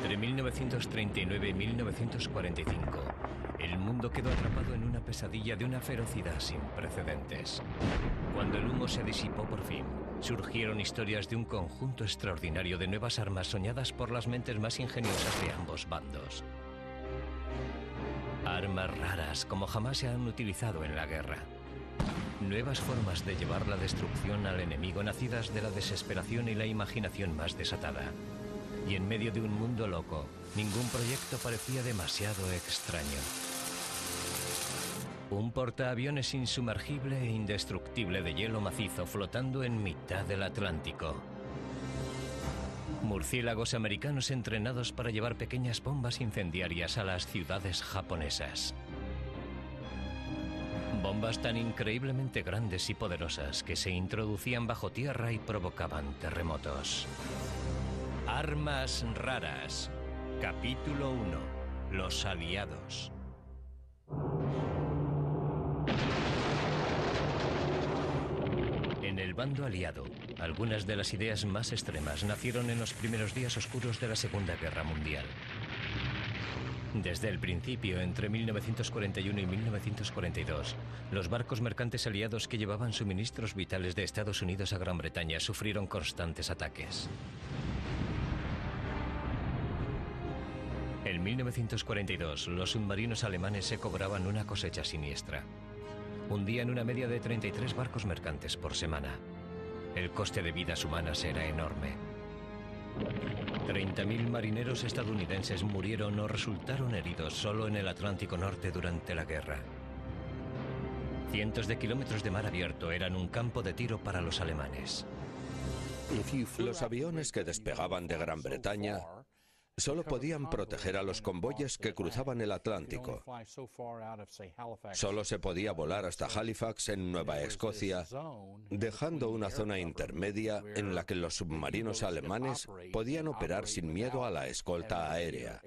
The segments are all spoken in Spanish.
Entre 1939 y 1945, el mundo quedó atrapado en una pesadilla de una ferocidad sin precedentes. Cuando el humo se disipó por fin, surgieron historias de un conjunto extraordinario de nuevas armas soñadas por las mentes más ingeniosas de ambos bandos. Armas raras como jamás se han utilizado en la guerra. Nuevas formas de llevar la destrucción al enemigo nacidas de la desesperación y la imaginación más desatada. Y en medio de un mundo loco, ningún proyecto parecía demasiado extraño. Un portaaviones insumergible e indestructible de hielo macizo flotando en mitad del Atlántico. Murciélagos americanos entrenados para llevar pequeñas bombas incendiarias a las ciudades japonesas. Bombas tan increíblemente grandes y poderosas que se introducían bajo tierra y provocaban terremotos. Armas raras. Capítulo 1. Los aliados. En el bando aliado, algunas de las ideas más extremas nacieron en los primeros días oscuros de la Segunda Guerra Mundial. Desde el principio, entre 1941 y 1942, los barcos mercantes aliados que llevaban suministros vitales de Estados Unidos a Gran Bretaña sufrieron constantes ataques. En 1942, los submarinos alemanes se cobraban una cosecha siniestra. Hundían una media de 33 barcos mercantes por semana. El coste de vidas humanas era enorme. 30.000 marineros estadounidenses murieron o resultaron heridos solo en el Atlántico Norte durante la guerra. Cientos de kilómetros de mar abierto eran un campo de tiro para los alemanes. Los aviones que despegaban de Gran Bretaña solo podían proteger a los convoyes que cruzaban el Atlántico. Solo se podía volar hasta Halifax, en Nueva Escocia, dejando una zona intermedia en la que los submarinos alemanes podían operar sin miedo a la escolta aérea.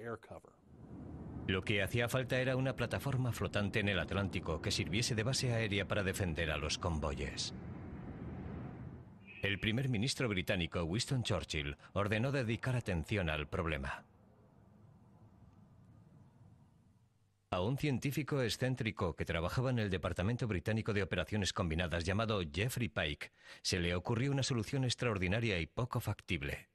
Lo que hacía falta era una plataforma flotante en el Atlántico que sirviese de base aérea para defender a los convoyes. El primer ministro británico, Winston Churchill, ordenó dedicar atención al problema. A un científico excéntrico que trabajaba en el Departamento Británico de Operaciones Combinadas llamado Geoffrey Pike, se le ocurrió una solución extraordinaria y poco factible.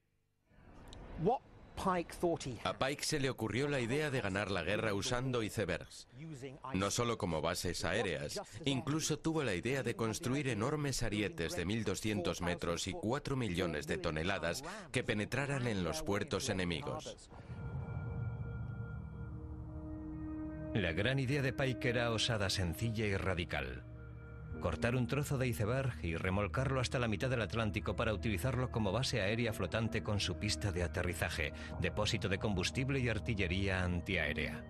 A Pike se le ocurrió la idea de ganar la guerra usando icebergs, no solo como bases aéreas, incluso tuvo la idea de construir enormes arietes de 1.200 metros y 4 millones de toneladas que penetraran en los puertos enemigos. La gran idea de Pike era osada, sencilla y radical. Cortar un trozo de iceberg y remolcarlo hasta la mitad del Atlántico para utilizarlo como base aérea flotante con su pista de aterrizaje, depósito de combustible y artillería antiaérea.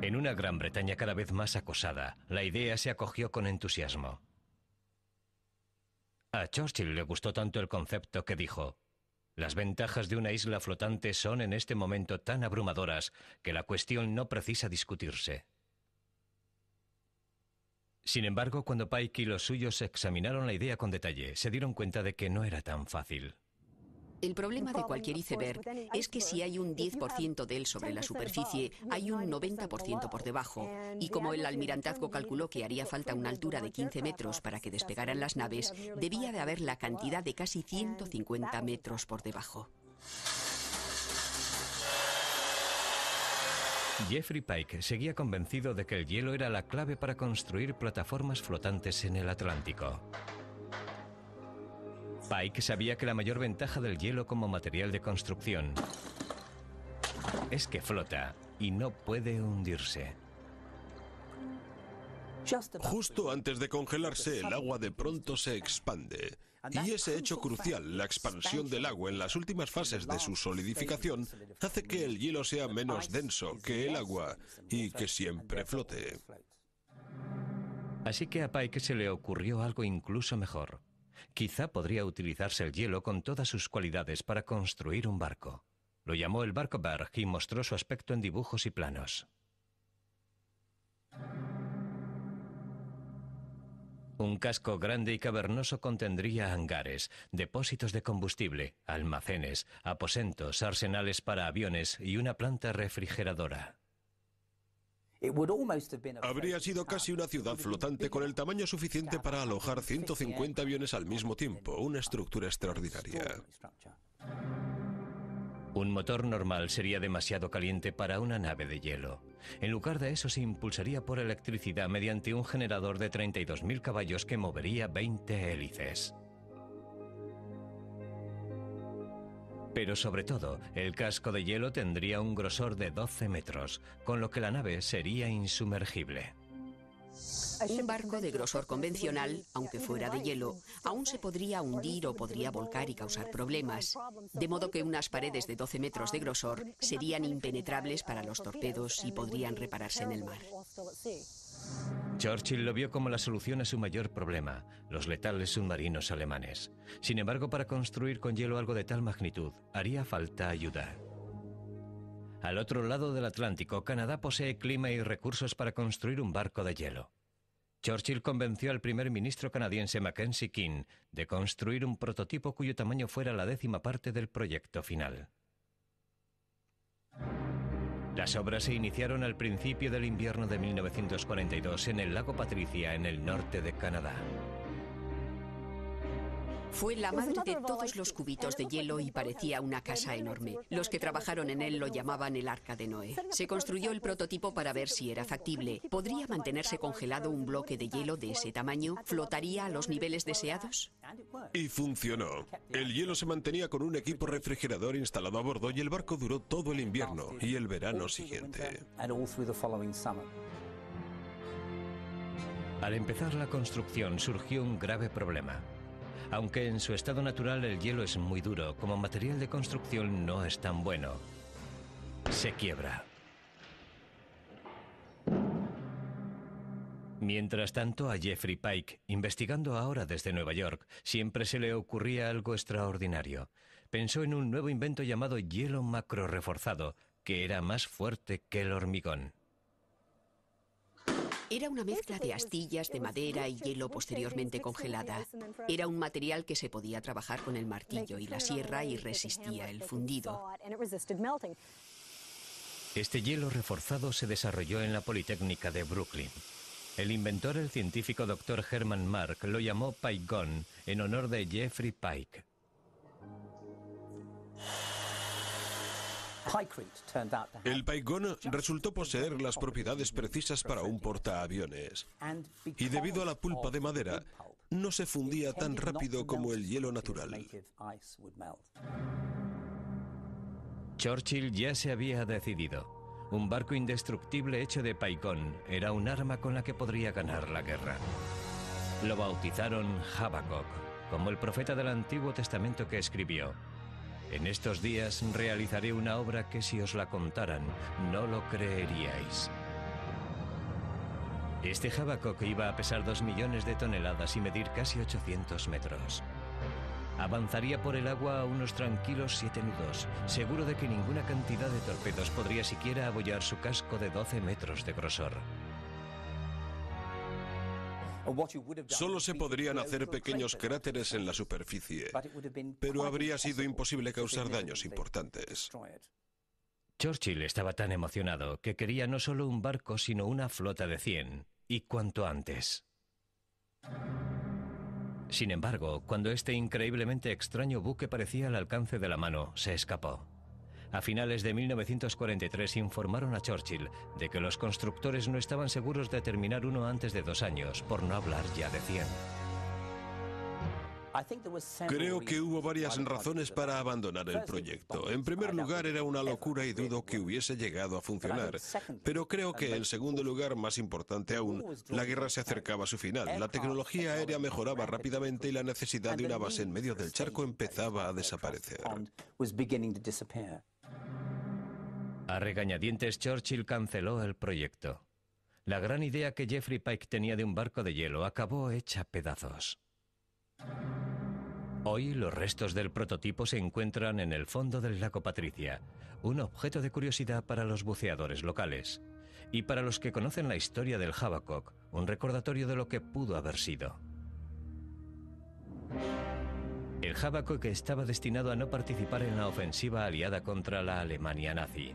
En una Gran Bretaña cada vez más acosada, la idea se acogió con entusiasmo. A Churchill le gustó tanto el concepto que dijo: las ventajas de una isla flotante son en este momento tan abrumadoras que la cuestión no precisa discutirse. Sin embargo, cuando Pike y los suyos examinaron la idea con detalle, se dieron cuenta de que no era tan fácil. El problema de cualquier iceberg es que si hay un 10% de él sobre la superficie, hay un 90% por debajo. Y como el almirantazgo calculó que haría falta una altura de 15 metros para que despegaran las naves, debía de haber la cantidad de casi 150 metros por debajo. Geoffrey Pike seguía convencido de que el hielo era la clave para construir plataformas flotantes en el Atlántico. Pike sabía que la mayor ventaja del hielo como material de construcción es que flota y no puede hundirse. Justo antes de congelarse, el agua de pronto se expande. Y ese hecho crucial, la expansión del agua en las últimas fases de su solidificación, hace que el hielo sea menos denso que el agua y que siempre flote. Así que a Pike se le ocurrió algo incluso mejor. Quizá podría utilizarse el hielo con todas sus cualidades para construir un barco. Lo llamó el barco Berg y mostró su aspecto en dibujos y planos. Un casco grande y cavernoso contendría hangares, depósitos de combustible, almacenes, aposentos, arsenales para aviones y una planta refrigeradora. Habría sido casi una ciudad flotante con el tamaño suficiente para alojar 150 aviones al mismo tiempo, una estructura extraordinaria. Un motor normal sería demasiado caliente para una nave de hielo. En lugar de eso se impulsaría por electricidad mediante un generador de 32.000 caballos que movería 20 hélices. Pero sobre todo, el casco de hielo tendría un grosor de 12 metros, con lo que la nave sería insumergible. Un barco de grosor convencional, aunque fuera de hielo, aún se podría hundir o podría volcar y causar problemas, de modo que unas paredes de 12 metros de grosor serían impenetrables para los torpedos y podrían repararse en el mar. Churchill lo vio como la solución a su mayor problema, los letales submarinos alemanes. Sin embargo, para construir con hielo algo de tal magnitud, haría falta ayuda. Al otro lado del Atlántico, Canadá posee clima y recursos para construir un barco de hielo. Churchill convenció al primer ministro canadiense Mackenzie King de construir un prototipo cuyo tamaño fuera la 10ª parte del proyecto final. Las obras se iniciaron al principio del invierno de 1942 en el lago Patricia, en el norte de Canadá. Fue la madre de todos los cubitos de hielo y parecía una casa enorme. Los que trabajaron en él lo llamaban el Arca de Noé. Se construyó el prototipo para ver si era factible. ¿Podría mantenerse congelado un bloque de hielo de ese tamaño? ¿Flotaría a los niveles deseados? Y funcionó. El hielo se mantenía con un equipo refrigerador instalado a bordo y el barco duró todo el invierno y el verano siguiente. Al empezar la construcción surgió un grave problema. Aunque en su estado natural el hielo es muy duro, como material de construcción no es tan bueno. Se quiebra. Mientras tanto, a Jeffrey Pike, investigando ahora desde Nueva York, siempre se le ocurría algo extraordinario. Pensó en un nuevo invento llamado hielo macro-reforzado, que era más fuerte que el hormigón. Era una mezcla de astillas de madera y hielo posteriormente congelada. Era un material que se podía trabajar con el martillo y la sierra y resistía el fundido. Este hielo reforzado se desarrolló en la Politécnica de Brooklyn. El inventor, el científico Dr. Herman Mark, lo llamó Pike-Gun en honor de Jeffrey Pike. El Pike-Gun resultó poseer las propiedades precisas para un portaaviones. Y debido a la pulpa de madera, no se fundía tan rápido como el hielo natural. Churchill ya se había decidido. Un barco indestructible hecho de Pike-Gun era un arma con la que podría ganar la guerra. Lo bautizaron Habakkuk, como el profeta del Antiguo Testamento que escribió: en estos días realizaré una obra que si os la contaran, no lo creeríais. Este Habakkuk iba a pesar 2 millones de toneladas y medir casi 800 metros. Avanzaría por el agua a unos tranquilos 7 nudos, seguro de que ninguna cantidad de torpedos podría siquiera abollar su casco de 12 metros de grosor. Solo se podrían hacer pequeños cráteres en la superficie, pero habría sido imposible causar daños importantes. Churchill estaba tan emocionado que quería no solo un barco, sino una flota de 100, y cuanto antes. Sin embargo, cuando este increíblemente extraño buque parecía al alcance de la mano, se escapó. A finales de 1943 informaron a Churchill de que los constructores no estaban seguros de terminar uno antes de 2 años, por no hablar ya de 100. Creo que hubo varias razones para abandonar el proyecto. En primer lugar, era una locura y dudo que hubiese llegado a funcionar. Pero creo que, en segundo lugar, más importante aún, la guerra se acercaba a su final. La tecnología aérea mejoraba rápidamente y la necesidad de una base en medio del charco empezaba a desaparecer. A regañadientes, Churchill canceló el proyecto. La gran idea que Jeffrey Pike tenía de un barco de hielo acabó hecha pedazos. Hoy los restos del prototipo se encuentran en el fondo del lago Patricia, un objeto de curiosidad para los buceadores locales. Y para los que conocen la historia del Habakkuk, un recordatorio de lo que pudo haber sido. El Habakkuk estaba destinado a no participar en la ofensiva aliada contra la Alemania nazi.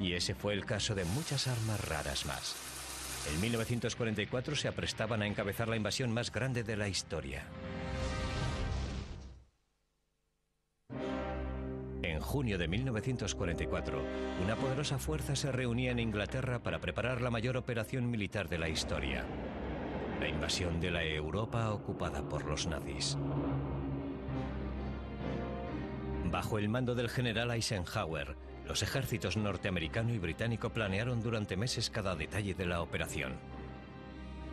Y ese fue el caso de muchas armas raras más. En 1944 se aprestaban a encabezar la invasión más grande de la historia. En junio de 1944, una poderosa fuerza se reunía en Inglaterra para preparar la mayor operación militar de la historia: la invasión de la Europa ocupada por los nazis. Bajo el mando del general Eisenhower, los ejércitos norteamericano y británico planearon durante meses cada detalle de la operación.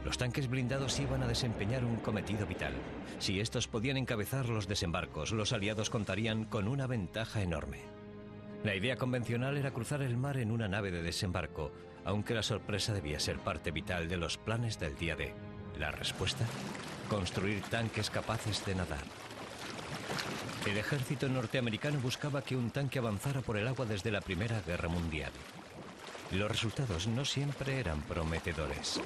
Los tanques blindados iban a desempeñar un cometido vital. Si estos podían encabezar los desembarcos, los aliados contarían con una ventaja enorme. La idea convencional era cruzar el mar en una nave de desembarco, aunque la sorpresa debía ser parte vital de los planes del día D. La respuesta: construir tanques capaces de nadar. El ejército norteamericano buscaba que un tanque avanzara por el agua desde la Primera Guerra Mundial. Los resultados no siempre eran prometedores.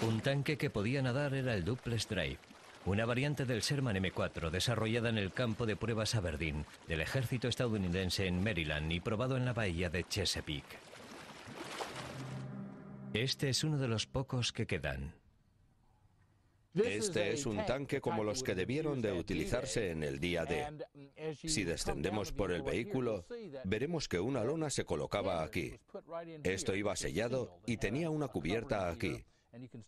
Un tanque que podía nadar era el Duplex Drive, una variante del Sherman M4 desarrollada en el campo de pruebas Aberdeen del ejército estadounidense en Maryland y probado en la bahía de Chesapeake. Este es uno de los pocos que quedan. Este es un tanque como los que debieron de utilizarse en el día D. Si descendemos por el vehículo, veremos que una lona se colocaba aquí. Esto iba sellado y tenía una cubierta aquí.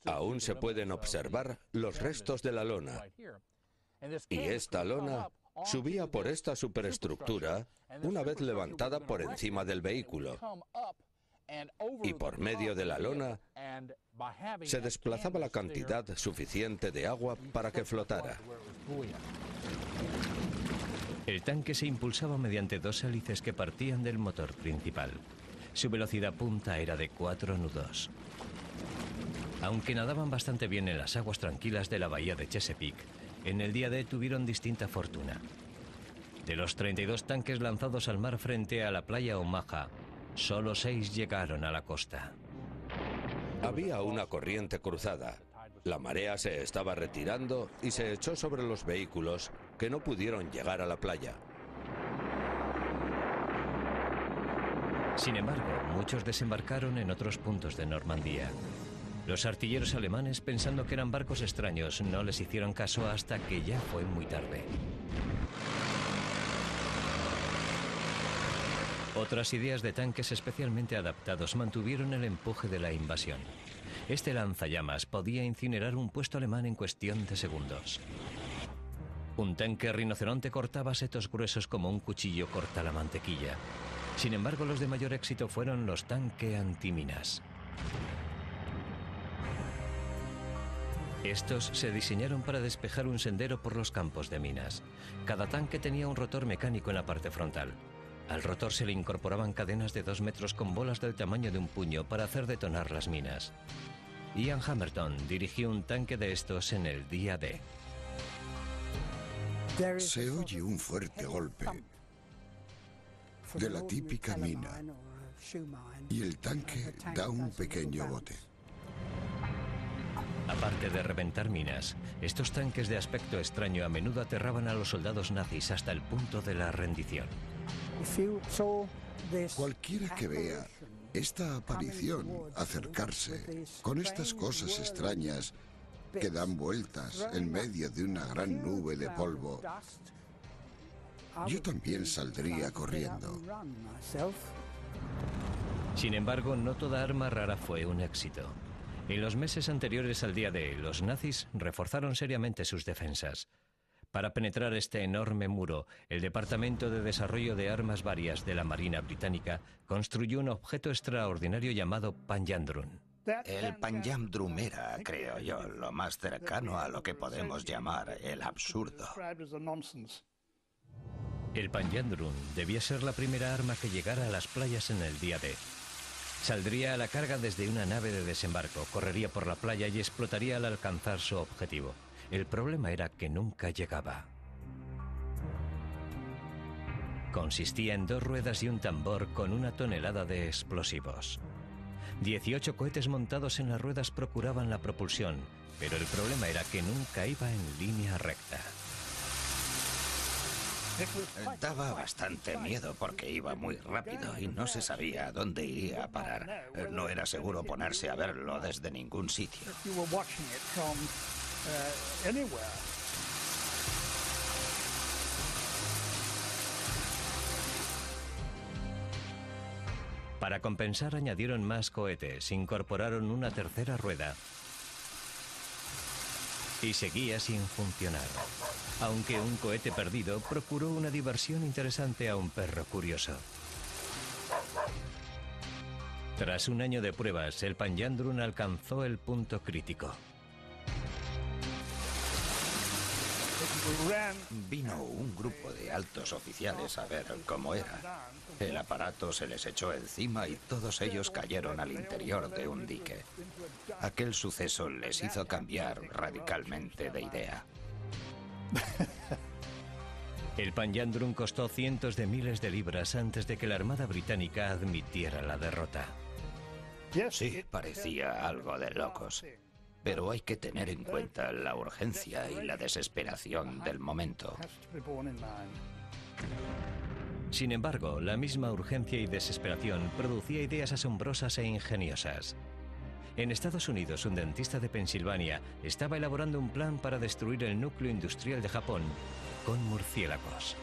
Aún se pueden observar los restos de la lona. Y esta lona subía por esta superestructura una vez levantada por encima del vehículo. Y por medio de la lona se desplazaba la cantidad suficiente de agua para que flotara. El tanque se impulsaba mediante dos hélices que partían del motor principal. Su velocidad punta era de 4 nudos. Aunque nadaban bastante bien en las aguas tranquilas de la bahía de Chesapeake, en el día D tuvieron distinta fortuna. De los 32 tanques lanzados al mar frente a la playa Omaha, solo 6 llegaron a la costa. Había una corriente cruzada. La marea se estaba retirando y se echó sobre los vehículos que no pudieron llegar a la playa. Sin embargo, muchos desembarcaron en otros puntos de Normandía. Los artilleros alemanes, pensando que eran barcos extraños, no les hicieron caso hasta que ya fue muy tarde. Otras ideas de tanques especialmente adaptados mantuvieron el empuje de la invasión. Este lanzallamas podía incinerar un puesto alemán en cuestión de segundos. Un tanque rinoceronte cortaba setos gruesos como un cuchillo corta la mantequilla. Sin embargo, los de mayor éxito fueron los tanques antiminas. Estos se diseñaron para despejar un sendero por los campos de minas. Cada tanque tenía un rotor mecánico en la parte frontal. Al rotor se le incorporaban cadenas de 2 metros con bolas del tamaño de un puño para hacer detonar las minas. Ian Hamilton dirigió un tanque de estos en el día D. Se oye un fuerte golpe de la típica mina y el tanque da un pequeño bote. Aparte de reventar minas, estos tanques de aspecto extraño a menudo aterraban a los soldados nazis hasta el punto de la rendición. Cualquiera que vea esta aparición acercarse con estas cosas extrañas que dan vueltas en medio de una gran nube de polvo, yo también saldría corriendo. Sin embargo, no toda arma rara fue un éxito. En los meses anteriores al día D, los nazis reforzaron seriamente sus defensas. Para penetrar este enorme muro, el Departamento de Desarrollo de Armas Varias de la Marina Británica construyó un objeto extraordinario llamado Panjandrum. El Panjandrum era, creo yo, lo más cercano a lo que podemos llamar el absurdo. El Panjandrum debía ser la primera arma que llegara a las playas en el día D. Saldría a la carga desde una nave de desembarco, correría por la playa y explotaría al alcanzar su objetivo. El problema era que nunca llegaba. Consistía en 2 ruedas y un tambor con 1 tonelada de explosivos. 18 cohetes montados en las ruedas procuraban la propulsión, pero el problema era que nunca iba en línea recta. Daba bastante miedo porque iba muy rápido y no se sabía a dónde iría a parar. No era seguro ponerse a verlo desde ningún sitio. Para compensar, añadieron más cohetes, incorporaron una tercera rueda y seguía sin funcionar. Aunque un cohete perdido procuró una diversión interesante a un perro curioso. Tras un año de pruebas, el Panjandrum alcanzó el punto crítico. Vino un grupo de altos oficiales a ver cómo era. El aparato se les echó encima y todos ellos cayeron al interior de un dique. Aquel suceso les hizo cambiar radicalmente de idea. El Panjandrum costó cientos de miles de libras antes de que la Armada Británica admitiera la derrota. Sí, parecía algo de locos. Pero hay que tener en cuenta la urgencia y la desesperación del momento. Sin embargo, la misma urgencia y desesperación producía ideas asombrosas e ingeniosas. En Estados Unidos, un dentista de Pensilvania estaba elaborando un plan para destruir el núcleo industrial de Japón con murciélagos.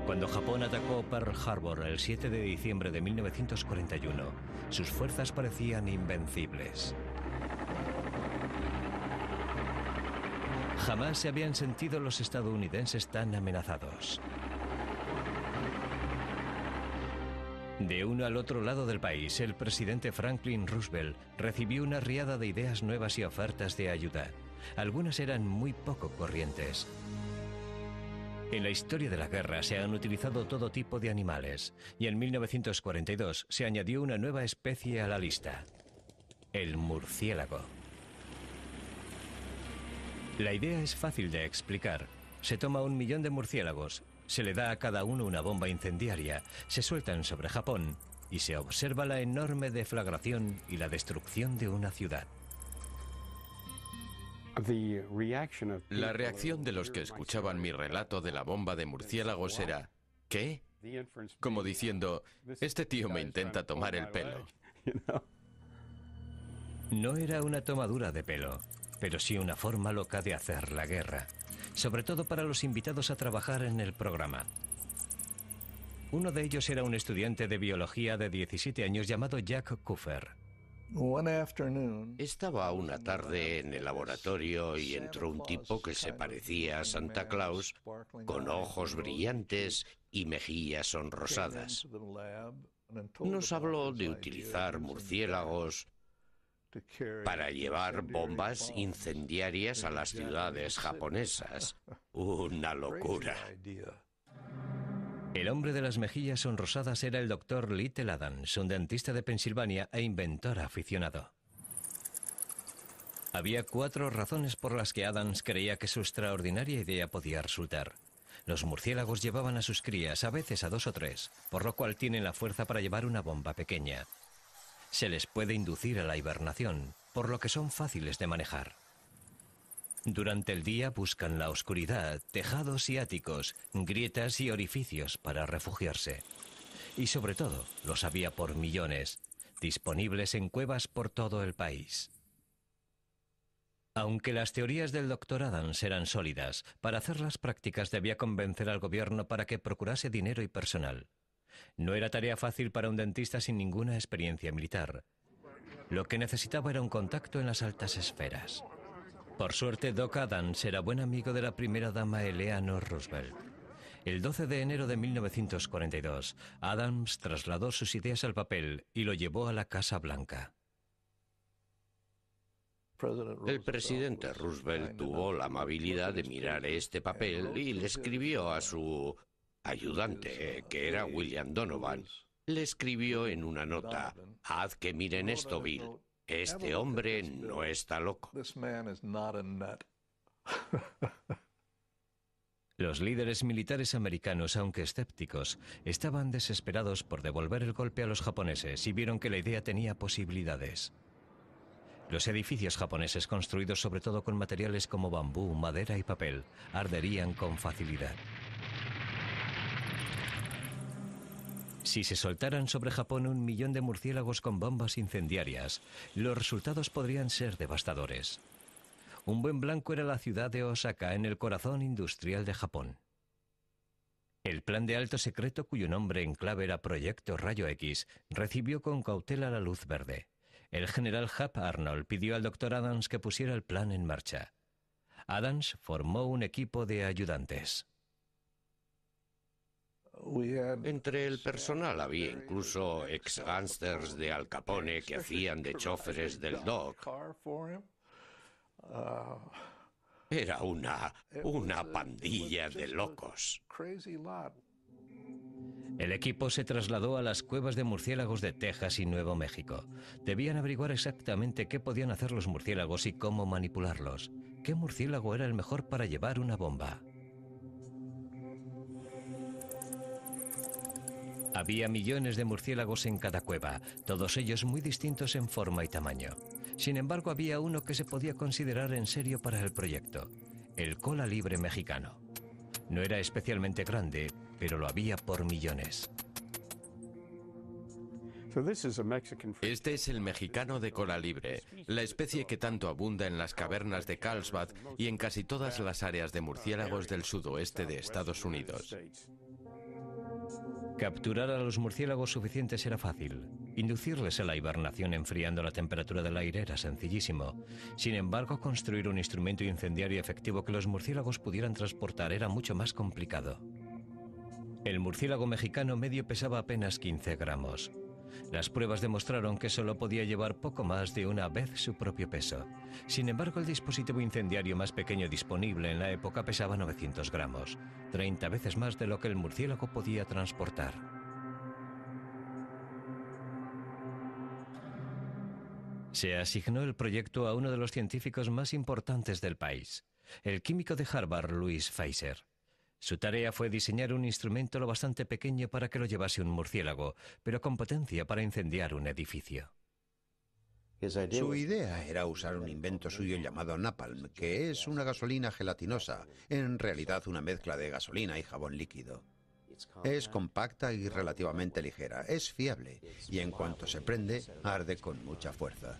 Cuando Japón atacó Pearl Harbor el 7 de diciembre de 1941, sus fuerzas parecían invencibles. Jamás se habían sentido los estadounidenses tan amenazados. De uno al otro lado del país, el presidente Franklin Roosevelt recibió una riada de ideas nuevas y ofertas de ayuda. Algunas eran muy poco corrientes. En la historia de la guerra se han utilizado todo tipo de animales, y en 1942 se añadió una nueva especie a la lista: el murciélago. La idea es fácil de explicar. Se toma 1 millón de murciélagos, se le da a cada uno una bomba incendiaria, se sueltan sobre Japón y se observa la enorme deflagración y la destrucción de una ciudad. La reacción de los que escuchaban mi relato de la bomba de murciélagos era ¿qué? Como diciendo, este tío me intenta tomar el pelo. No era una tomadura de pelo, pero sí una forma loca de hacer la guerra, sobre todo para los invitados a trabajar en el programa. Uno de ellos era un estudiante de biología de 17 años llamado Jack Cooper. Estaba una tarde en el laboratorio y entró un tipo que se parecía a Santa Claus, con ojos brillantes y mejillas sonrosadas. Nos habló de utilizar murciélagos para llevar bombas incendiarias a las ciudades japonesas. Una locura. El hombre de las mejillas sonrosadas era el Dr. Little Adams, un dentista de Pensilvania e inventor aficionado. Había 4 razones por las que Adams creía que su extraordinaria idea podía resultar. Los murciélagos llevaban a sus crías, a veces a 2 o 3, por lo cual tienen la fuerza para llevar una bomba pequeña. Se les puede inducir a la hibernación, por lo que son fáciles de manejar. Durante el día buscan la oscuridad, tejados y áticos, grietas y orificios para refugiarse. Y sobre todo, los había por millones, disponibles en cuevas por todo el país. Aunque las teorías del Dr. Adams eran sólidas, para hacer las prácticas debía convencer al gobierno para que procurase dinero y personal. No era tarea fácil para un dentista sin ninguna experiencia militar. Lo que necesitaba era un contacto en las altas esferas. Por suerte, Doc Adams era buen amigo de la primera dama Eleanor Roosevelt. El 12 de enero de 1942, Adams trasladó sus ideas al papel y lo llevó a la Casa Blanca. El presidente Roosevelt tuvo la amabilidad de mirar este papel y le escribió a su ayudante, que era William Donovan. Le escribió en una nota: haz que miren esto, Bill. Este hombre no está loco. Los líderes militares americanos, aunque escépticos, estaban desesperados por devolver el golpe a los japoneses y vieron que la idea tenía posibilidades. Los edificios japoneses, construidos sobre todo con materiales como bambú, madera y papel, arderían con facilidad. Si se soltaran sobre Japón 1 millón de murciélagos con bombas incendiarias, los resultados podrían ser devastadores. Un buen blanco era la ciudad de Osaka, en el corazón industrial de Japón. El plan de alto secreto, cuyo nombre en clave era Proyecto Rayo X, recibió con cautela la luz verde. El general Hap Arnold pidió al Dr. Adams que pusiera el plan en marcha. Adams formó un equipo de ayudantes. Entre el personal había incluso ex-gángsters de Al Capone que hacían de choferes del Doc. Era una pandilla de locos. El equipo se trasladó a las cuevas de murciélagos de Texas y Nuevo México. Debían averiguar exactamente qué podían hacer los murciélagos y cómo manipularlos. ¿Qué murciélago era el mejor para llevar una bomba? Había millones de murciélagos en cada cueva, todos ellos muy distintos en forma y tamaño. Sin embargo, había uno que se podía considerar en serio para el proyecto: el cola libre mexicano. No era especialmente grande, pero lo había por millones. Este es el mexicano de cola libre, la especie que tanto abunda en las cavernas de Carlsbad y en casi todas las áreas de murciélagos del sudoeste de Estados Unidos. Capturar a los murciélagos suficientes era fácil. Inducirles a la hibernación enfriando la temperatura del aire era sencillísimo. Sin embargo, construir un instrumento incendiario efectivo que los murciélagos pudieran transportar era mucho más complicado. El murciélago mexicano medio pesaba apenas 15 gramos. Las pruebas demostraron que solo podía llevar poco más de una vez su propio peso. Sin embargo, el dispositivo incendiario más pequeño disponible en la época pesaba 900 gramos, 30 veces más de lo que el murciélago podía transportar. Se asignó el proyecto a uno de los científicos más importantes del país, el químico de Harvard, Louis Feiser. Su tarea fue diseñar un instrumento lo bastante pequeño para que lo llevase un murciélago, pero con potencia para incendiar un edificio. Su idea era usar un invento suyo llamado napalm, que es una gasolina gelatinosa, en realidad una mezcla de gasolina y jabón líquido. Es compacta y relativamente ligera, es fiable, y en cuanto se prende, arde con mucha fuerza.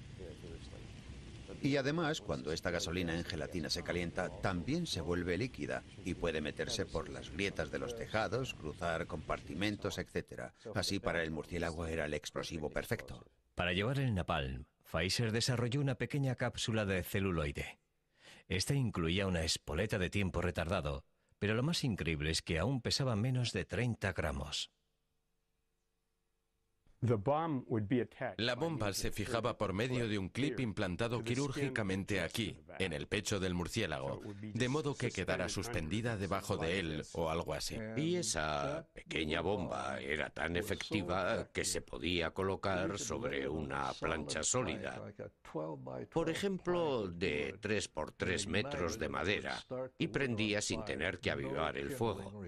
Y además, cuando esta gasolina en gelatina se calienta, también se vuelve líquida y puede meterse por las grietas de los tejados, cruzar compartimentos, etc. Así, para el murciélago era el explosivo perfecto. Para llevar el napalm, Feiser desarrolló una pequeña cápsula de celuloide. Esta incluía una espoleta de tiempo retardado, pero lo más increíble es que aún pesaba menos de 30 gramos. La bomba se fijaba por medio de un clip implantado quirúrgicamente aquí, en el pecho del murciélago, de modo que quedara suspendida debajo de él o algo así. Y esa pequeña bomba era tan efectiva que se podía colocar sobre una plancha sólida, por ejemplo, de 3 por 3 metros de madera, y prendía sin tener que avivar el fuego.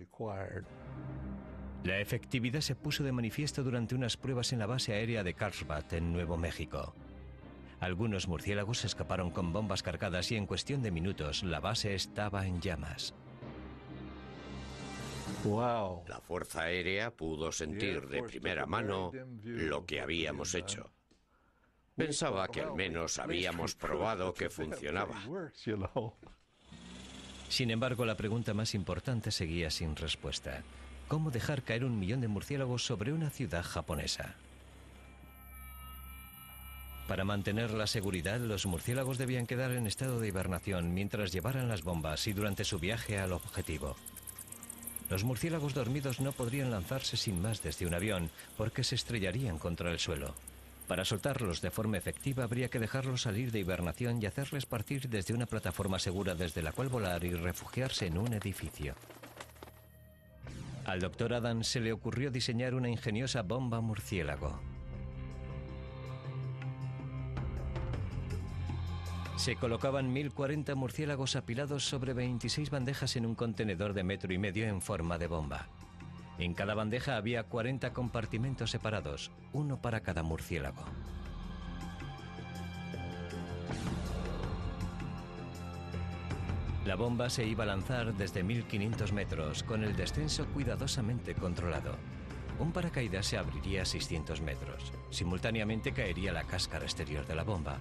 La efectividad se puso de manifiesto durante unas pruebas en la base aérea de Carlsbad, en Nuevo México. Algunos murciélagos escaparon con bombas cargadas y en cuestión de minutos la base estaba en llamas. La Fuerza Aérea pudo sentir de primera mano lo que habíamos hecho. Pensaba que al menos habíamos probado que funcionaba. Sin embargo, la pregunta más importante seguía sin respuesta. ¿Cómo dejar caer 1 millón de murciélagos sobre una ciudad japonesa? Para mantener la seguridad, los murciélagos debían quedar en estado de hibernación mientras llevaran las bombas y durante su viaje al objetivo. Los murciélagos dormidos no podrían lanzarse sin más desde un avión porque se estrellarían contra el suelo. Para soltarlos de forma efectiva habría que dejarlos salir de hibernación y hacerles partir desde una plataforma segura desde la cual volar y refugiarse en un edificio. Al Dr. Adams se le ocurrió diseñar una ingeniosa bomba murciélago. Se colocaban 1040 murciélagos apilados sobre 26 bandejas en un contenedor de 1,5 metros en forma de bomba. En cada bandeja había 40 compartimentos separados, uno para cada murciélago. La bomba se iba a lanzar desde 1500 metros, con el descenso cuidadosamente controlado. Un paracaídas se abriría a 600 metros. Simultáneamente caería la cáscara exterior de la bomba.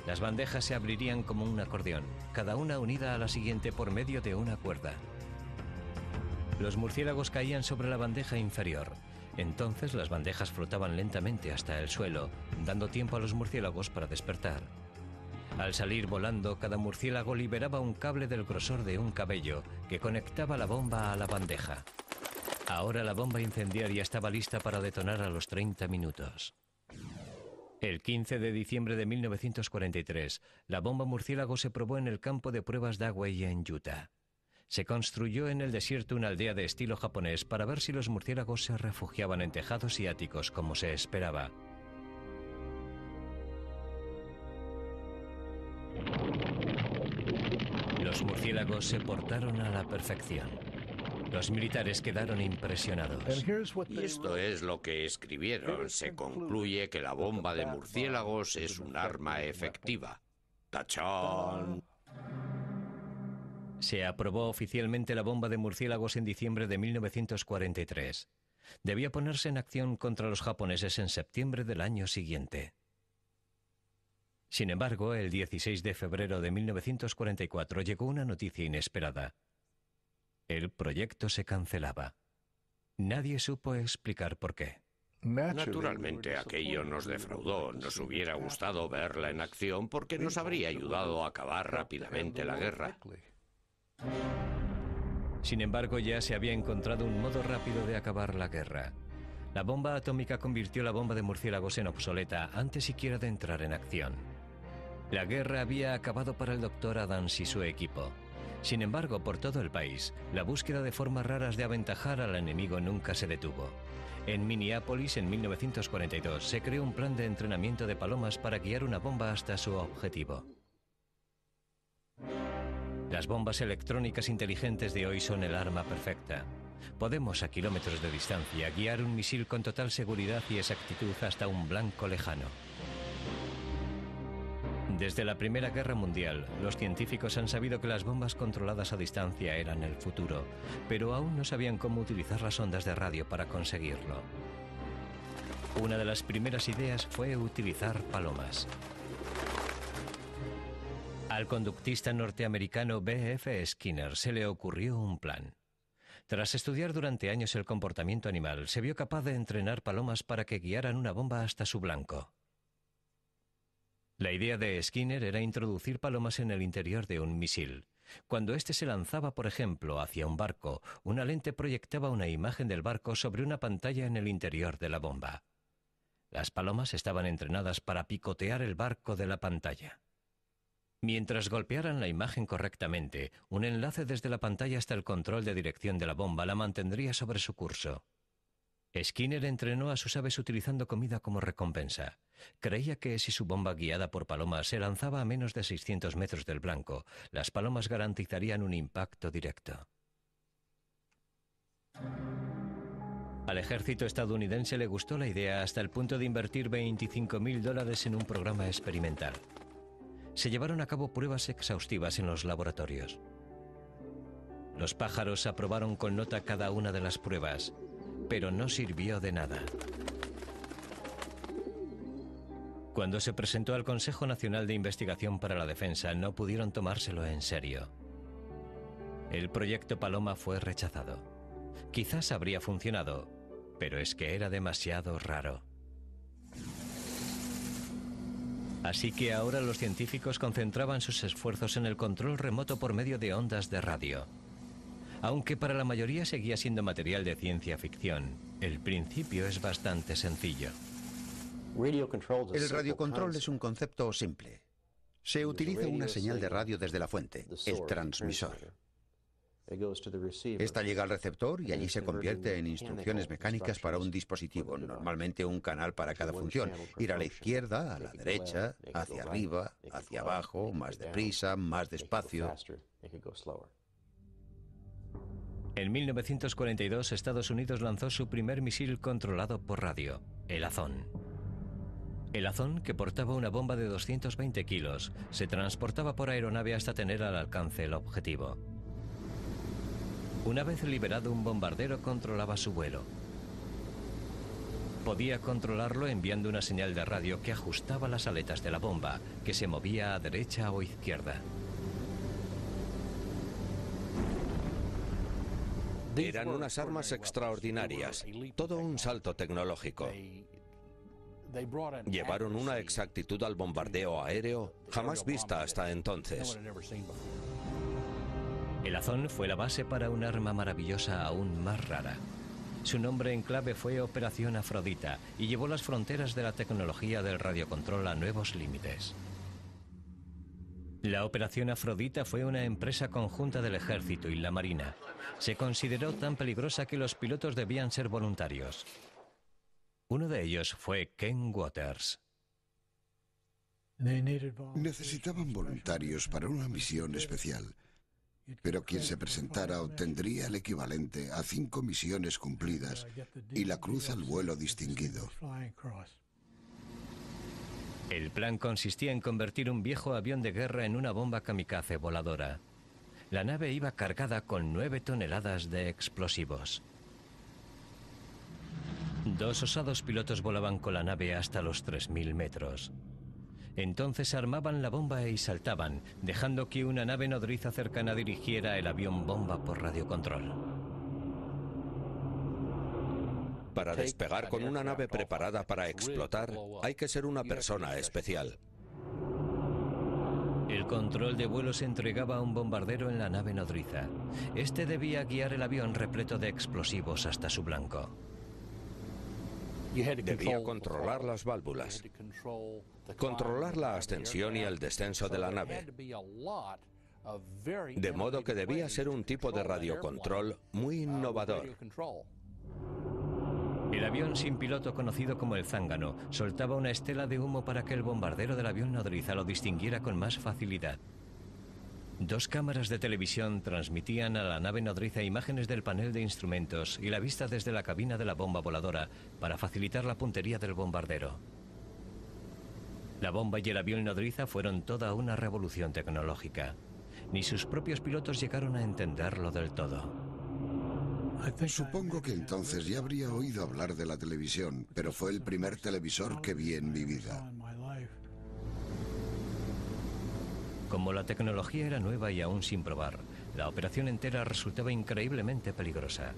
Las bandejas se abrirían como un acordeón, cada una unida a la siguiente por medio de una cuerda. Los murciélagos caían sobre la bandeja inferior. Entonces las bandejas flotaban lentamente hasta el suelo, dando tiempo a los murciélagos para despertar. Al salir volando, cada murciélago liberaba un cable del grosor de un cabello que conectaba la bomba a la bandeja. Ahora la bomba incendiaria estaba lista para detonar a los 30 minutos. El 15 de diciembre de 1943, la bomba murciélago se probó en el campo de pruebas Dagway en Utah. Se construyó en el desierto una aldea de estilo japonés para ver si los murciélagos se refugiaban en tejados y áticos como se esperaba. Los murciélagos se portaron a la perfección. Los militares quedaron impresionados. Y esto es lo que escribieron. Se concluye que la bomba de murciélagos es un arma efectiva. ¡Tachán! Se aprobó oficialmente la bomba de murciélagos en diciembre de 1943. Debía ponerse en acción contra los japoneses en septiembre del año siguiente. Sin embargo, el 16 de febrero de 1944 llegó una noticia inesperada. El proyecto se cancelaba. Nadie supo explicar por qué. Naturalmente aquello nos defraudó. Nos hubiera gustado verla en acción porque nos habría ayudado a acabar rápidamente la guerra. Sin embargo, ya se había encontrado un modo rápido de acabar la guerra. La bomba atómica convirtió la bomba de murciélagos en obsoleta antes siquiera de entrar en acción. La guerra había acabado para el Dr. Adams y su equipo. Sin embargo, por todo el país, la búsqueda de formas raras de aventajar al enemigo nunca se detuvo. En Minneapolis, en 1942, se creó un plan de entrenamiento de palomas para guiar una bomba hasta su objetivo. Las bombas electrónicas inteligentes de hoy son el arma perfecta. Podemos, a kilómetros de distancia, guiar un misil con total seguridad y exactitud hasta un blanco lejano. Desde la Primera Guerra Mundial, los científicos han sabido que las bombas controladas a distancia eran el futuro, pero aún no sabían cómo utilizar las ondas de radio para conseguirlo. Una de las primeras ideas fue utilizar palomas. Al conductista norteamericano B.F. Skinner se le ocurrió un plan. Tras estudiar durante años el comportamiento animal, se vio capaz de entrenar palomas para que guiaran una bomba hasta su blanco. La idea de Skinner era introducir palomas en el interior de un misil. Cuando éste se lanzaba, por ejemplo, hacia un barco, una lente proyectaba una imagen del barco sobre una pantalla en el interior de la bomba. Las palomas estaban entrenadas para picotear el barco de la pantalla. Mientras golpearan la imagen correctamente, un enlace desde la pantalla hasta el control de dirección de la bomba la mantendría sobre su curso. Skinner entrenó a sus aves utilizando comida como recompensa. Creía que si su bomba guiada por palomas se lanzaba a menos de 600 metros del blanco, las palomas garantizarían un impacto directo. Al ejército estadounidense le gustó la idea hasta el punto de invertir $25.000 en un programa experimental. Se llevaron a cabo pruebas exhaustivas en los laboratorios. Los pájaros aprobaron con nota cada una de las pruebas, pero no sirvió de nada. Cuando se presentó al Consejo Nacional de Investigación para la Defensa, no pudieron tomárselo en serio. El proyecto Paloma fue rechazado. Quizás habría funcionado, pero es que era demasiado raro. Así que ahora los científicos concentraban sus esfuerzos en el control remoto por medio de ondas de radio. Aunque para la mayoría seguía siendo material de ciencia ficción, el principio es bastante sencillo. El radiocontrol es un concepto simple. Se utiliza una señal de radio desde la fuente, el transmisor. Esta llega al receptor y allí se convierte en instrucciones mecánicas para un dispositivo, normalmente un canal para cada función. Ir a la izquierda, a la derecha, hacia arriba, hacia abajo, más deprisa, más despacio. En 1942, Estados Unidos lanzó su primer misil controlado por radio, el Azón. El Azón, que portaba una bomba de 220 kilos, se transportaba por aeronave hasta tener al alcance el objetivo. Una vez liberado, un bombardero controlaba su vuelo. Podía controlarlo enviando una señal de radio que ajustaba las aletas de la bomba, que se movía a derecha o izquierda. Eran unas armas extraordinarias, todo un salto tecnológico. Llevaron una exactitud al bombardeo aéreo jamás vista hasta entonces. El Azón fue la base para un arma maravillosa aún más rara. Su nombre en clave fue Operación Afrodita y llevó las fronteras de la tecnología del radiocontrol a nuevos límites. La Operación Afrodita fue una empresa conjunta del Ejército y la Marina. Se consideró tan peligrosa que los pilotos debían ser voluntarios. Uno de ellos fue Ken Waters. Necesitaban voluntarios para una misión especial, pero quien se presentara obtendría el equivalente a 5 misiones cumplidas y la cruz al vuelo distinguido. El plan consistía en convertir un viejo avión de guerra en una bomba kamikaze voladora. La nave iba cargada con 9 toneladas de explosivos. 2 osados pilotos volaban con la nave hasta los 3000 metros. Entonces armaban la bomba y saltaban, dejando que una nave nodriza cercana dirigiera el avión bomba por radiocontrol. Para despegar con una nave preparada para explotar, hay que ser una persona especial. El control de vuelo se entregaba a un bombardero en la nave nodriza. Este debía guiar el avión repleto de explosivos hasta su blanco. Debía controlar las válvulas, controlar la ascensión y el descenso de la nave. De modo que debía ser un tipo de radiocontrol muy innovador. El avión sin piloto, conocido como el Zángano, soltaba una estela de humo para que el bombardero del avión nodriza lo distinguiera con más facilidad. 2 cámaras de televisión transmitían a la nave nodriza imágenes del panel de instrumentos y la vista desde la cabina de la bomba voladora para facilitar la puntería del bombardero. La bomba y el avión nodriza fueron toda una revolución tecnológica. Ni sus propios pilotos llegaron a entenderlo del todo. Supongo que entonces ya habría oído hablar de la televisión, pero fue el primer televisor que vi en mi vida. Como la tecnología era nueva y aún sin probar, la operación entera resultaba increíblemente peligrosa.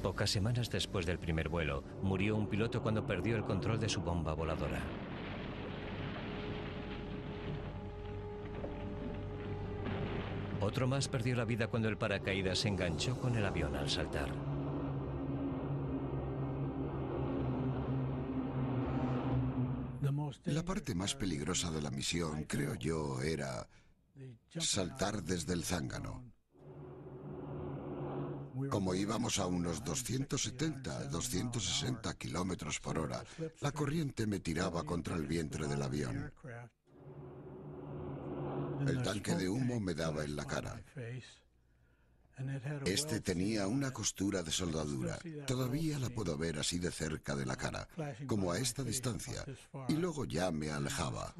Pocas semanas después del primer vuelo, murió un piloto cuando perdió el control de su bomba voladora. Otro más perdió la vida cuando el paracaídas se enganchó con el avión al saltar. La parte más peligrosa de la misión, creo yo, era saltar desde el Zángano. Como íbamos a unos 270, 260 kilómetros por hora, la corriente me tiraba contra el vientre del avión. El tanque de humo me daba en la cara. Este tenía una costura de soldadura. Todavía la puedo ver así de cerca de la cara, como a esta distancia, y luego ya me alejaba.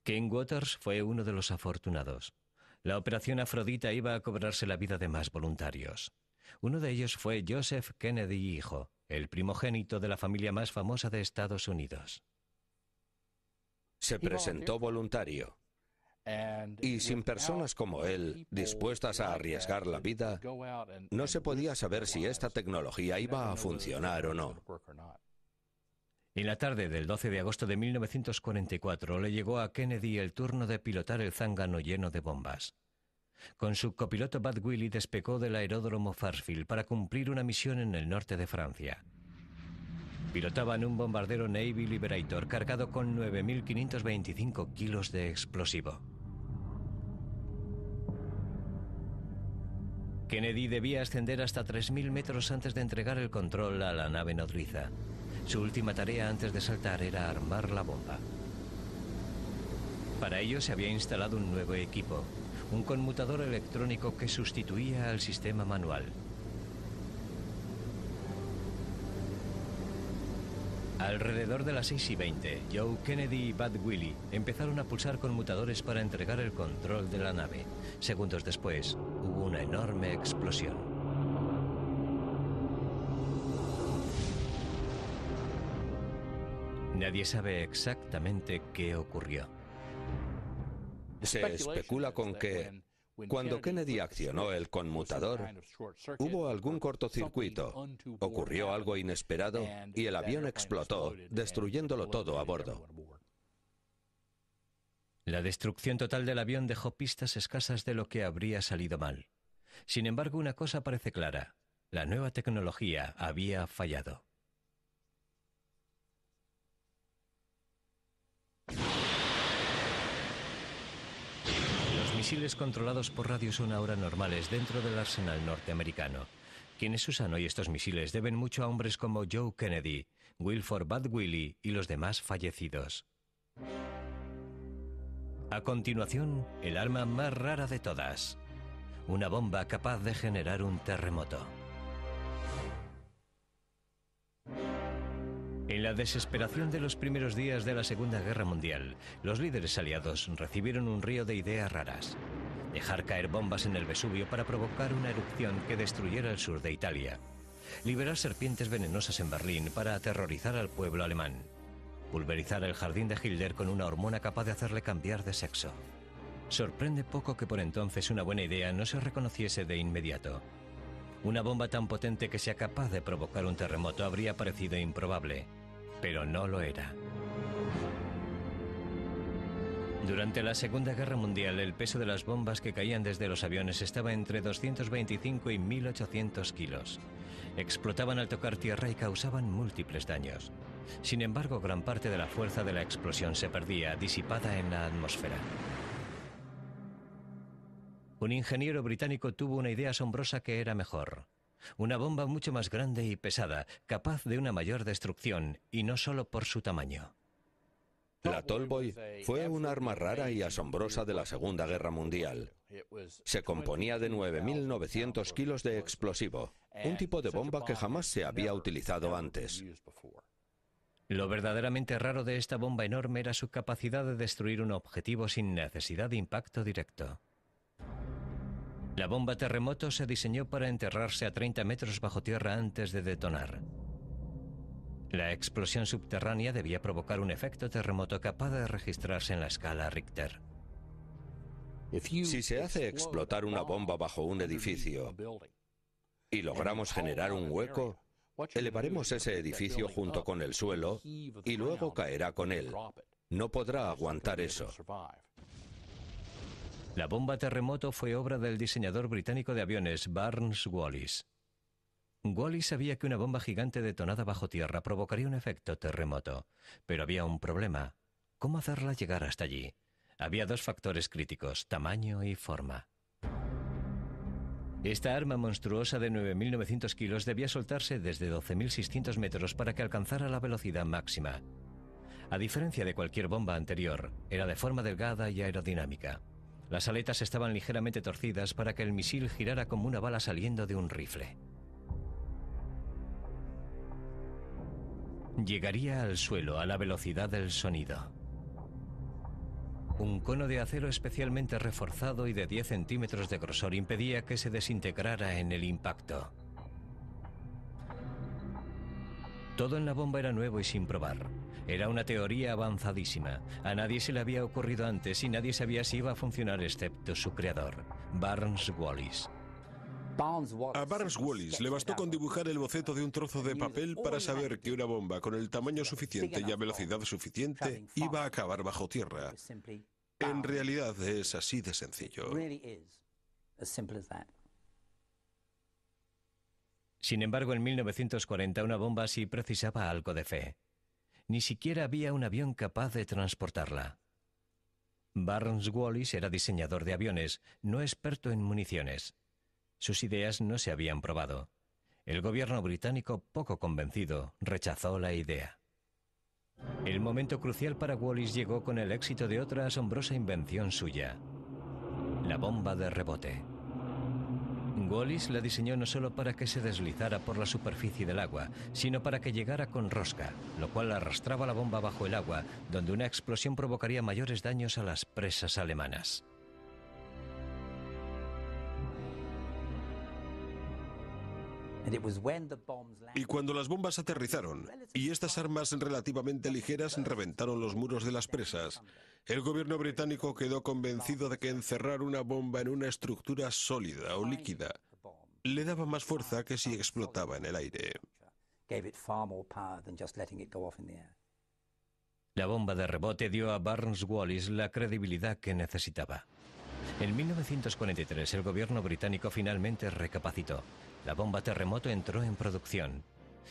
Ken Waters fue uno de los afortunados. La operación Afrodita iba a cobrarse la vida de más voluntarios. Uno de ellos fue Joseph Kennedy hijo, el primogénito de la familia más famosa de Estados Unidos. Se presentó voluntario. Y sin personas como él, dispuestas a arriesgar la vida, no se podía saber si esta tecnología iba a funcionar o no. En la tarde del 12 de agosto de 1944 le llegó a Kennedy el turno de pilotar el Zángano lleno de bombas. Con su copiloto Bud Willie despegó del aeródromo Fairfield para cumplir una misión en el norte de Francia. Pilotaban un bombardero Navy Liberator cargado con 9.525 kilos de explosivo. Kennedy debía ascender hasta 3.000 metros antes de entregar el control a la nave nodriza. Su última tarea antes de saltar era armar la bomba. Para ello se había instalado un nuevo equipo, un conmutador electrónico que sustituía al sistema manual. Alrededor de las 6:20, Joe Kennedy y Bud Willie empezaron a pulsar conmutadores para entregar el control de la nave. Segundos después, hubo una enorme explosión. Nadie sabe exactamente qué ocurrió. Se especula con que, cuando Kennedy accionó el conmutador, hubo algún cortocircuito, ocurrió algo inesperado y el avión explotó, destruyéndolo todo a bordo. La destrucción total del avión dejó pistas escasas de lo que habría salido mal. Sin embargo, una cosa parece clara: la nueva tecnología había fallado. Los misiles controlados por radio son ahora normales dentro del arsenal norteamericano. Quienes usan hoy estos misiles deben mucho a hombres como Joe Kennedy, Wilford Bud Willie y los demás fallecidos. A continuación, el arma más rara de todas: una bomba capaz de generar un terremoto. En la desesperación de los primeros días de la Segunda Guerra Mundial, los líderes aliados recibieron un río de ideas raras. Dejar caer bombas en el Vesubio para provocar una erupción que destruyera el sur de Italia. Liberar serpientes venenosas en Berlín para aterrorizar al pueblo alemán. Pulverizar el jardín de Hitler con una hormona capaz de hacerle cambiar de sexo. Sorprende poco que por entonces una buena idea no se reconociese de inmediato. Una bomba tan potente que sea capaz de provocar un terremoto habría parecido improbable, pero no lo era. Durante la Segunda Guerra Mundial, el peso de las bombas que caían desde los aviones estaba entre 225 y 1.800 kilos. Explotaban al tocar tierra y causaban múltiples daños. Sin embargo, gran parte de la fuerza de la explosión se perdía, disipada en la atmósfera. Un ingeniero británico tuvo una idea asombrosa que era mejor. Una bomba mucho más grande y pesada, capaz de una mayor destrucción, y no solo por su tamaño. La Tallboy fue un arma rara y asombrosa de la Segunda Guerra Mundial. Se componía de 9.900 kilos de explosivo, un tipo de bomba que jamás se había utilizado antes. Lo verdaderamente raro de esta bomba enorme era su capacidad de destruir un objetivo sin necesidad de impacto directo. La bomba terremoto se diseñó para enterrarse a 30 metros bajo tierra antes de detonar. La explosión subterránea debía provocar un efecto terremoto capaz de registrarse en la escala Richter. Si se hace explotar una bomba bajo un edificio y logramos generar un hueco, elevaremos ese edificio junto con el suelo y luego caerá con él. No podrá aguantar eso. La bomba terremoto fue obra del diseñador británico de aviones Barnes Wallis. Wallis sabía que una bomba gigante detonada bajo tierra provocaría un efecto terremoto, pero había un problema: ¿cómo hacerla llegar hasta allí? Había dos factores críticos: tamaño y forma. Esta arma monstruosa de 9.900 kilos debía soltarse desde 12.600 metros para que alcanzara la velocidad máxima. A diferencia de cualquier bomba anterior, era de forma delgada y aerodinámica. Las aletas estaban ligeramente torcidas para que el misil girara como una bala saliendo de un rifle. Llegaría al suelo a la velocidad del sonido. Un cono de acero especialmente reforzado y de 10 centímetros de grosor impedía que se desintegrara en el impacto. Todo en la bomba era nuevo y sin probar. Era una teoría avanzadísima. A nadie se le había ocurrido antes y nadie sabía si iba a funcionar excepto su creador, Barnes Wallis. A Barnes Wallis le bastó con dibujar el boceto de un trozo de papel para saber que una bomba con el tamaño suficiente y a velocidad suficiente iba a acabar bajo tierra. En realidad es así de sencillo. Sin embargo, en 1940 una bomba así precisaba algo de fe. Ni siquiera había un avión capaz de transportarla. Barnes Wallis era diseñador de aviones, no experto en municiones. Sus ideas no se habían probado. El gobierno británico, poco convencido, rechazó la idea. El momento crucial para Wallis llegó con el éxito de otra asombrosa invención suya: la bomba de rebote. Wallis la diseñó no solo para que se deslizara por la superficie del agua, sino para que llegara con rosca, lo cual arrastraba la bomba bajo el agua, donde una explosión provocaría mayores daños a las presas alemanas. Y cuando las bombas aterrizaron y estas armas relativamente ligeras reventaron los muros de las presas, el gobierno británico quedó convencido de que encerrar una bomba en una estructura sólida o líquida le daba más fuerza que si explotaba en el aire. La bomba de rebote dio a Barnes Wallis la credibilidad que necesitaba. En 1943 el gobierno británico finalmente recapacitó. La bomba terremoto entró en producción.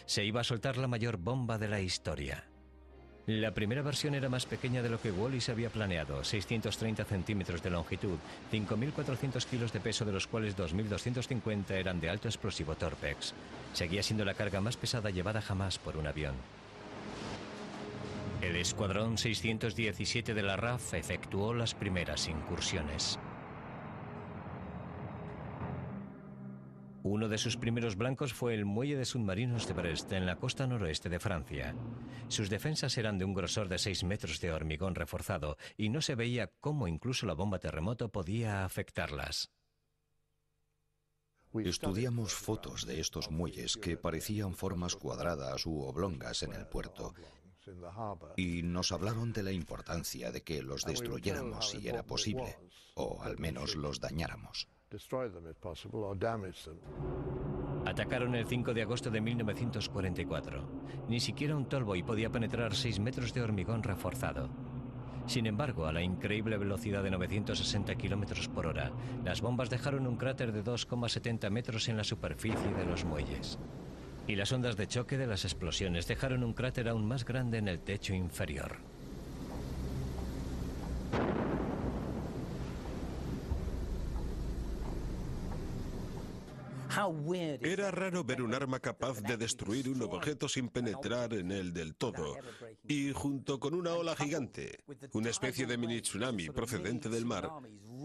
Se iba a soltar la mayor bomba de la historia. La primera versión era más pequeña de lo que Wallis había planeado: 630 centímetros de longitud, 5.400 kilos de peso, de los cuales 2.250 eran de alto explosivo Torpex. Seguía siendo la carga más pesada llevada jamás por un avión. El Escuadrón 617 de la RAF efectuó las primeras incursiones. Uno de sus primeros blancos fue el muelle de submarinos de Brest, en la costa noroeste de Francia. Sus defensas eran de un grosor de 6 metros de hormigón reforzado y no se veía cómo incluso la bomba terremoto podía afectarlas. Estudiamos fotos de estos muelles que parecían formas cuadradas u oblongas en el puerto, y nos hablaron de la importancia de que los destruyéramos si era posible, o al menos los dañáramos. Atacaron el 5 de agosto de 1944. Ni siquiera un tallboy podía penetrar 6 metros de hormigón reforzado. Sin embargo, a la increíble velocidad de 960 kilómetros por hora, las bombas dejaron un cráter de 2,70 metros en la superficie de los muelles. Y las ondas de choque de las explosiones dejaron un cráter aún más grande en el techo inferior. Era raro ver un arma capaz de destruir un objeto sin penetrar en él del todo. Y junto con una ola gigante, una especie de mini tsunami procedente del mar,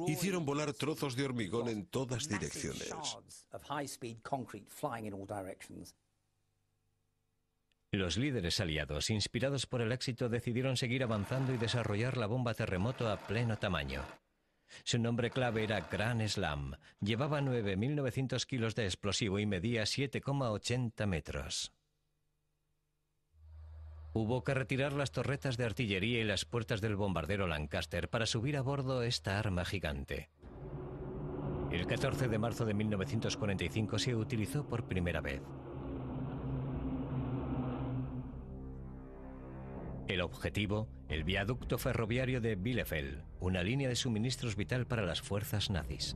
hicieron volar trozos de hormigón en todas direcciones. Los líderes aliados, inspirados por el éxito, decidieron seguir avanzando y desarrollar la bomba terremoto a pleno tamaño. Su nombre clave era Grand Slam. Llevaba 9.900 kilos de explosivo y medía 7,80 metros. Hubo que retirar las torretas de artillería y las puertas del bombardero Lancaster para subir a bordo esta arma gigante. El 14 de marzo de 1945 se utilizó por primera vez. El objetivo, el viaducto ferroviario de Bielefeld, una línea de suministros vital para las fuerzas nazis.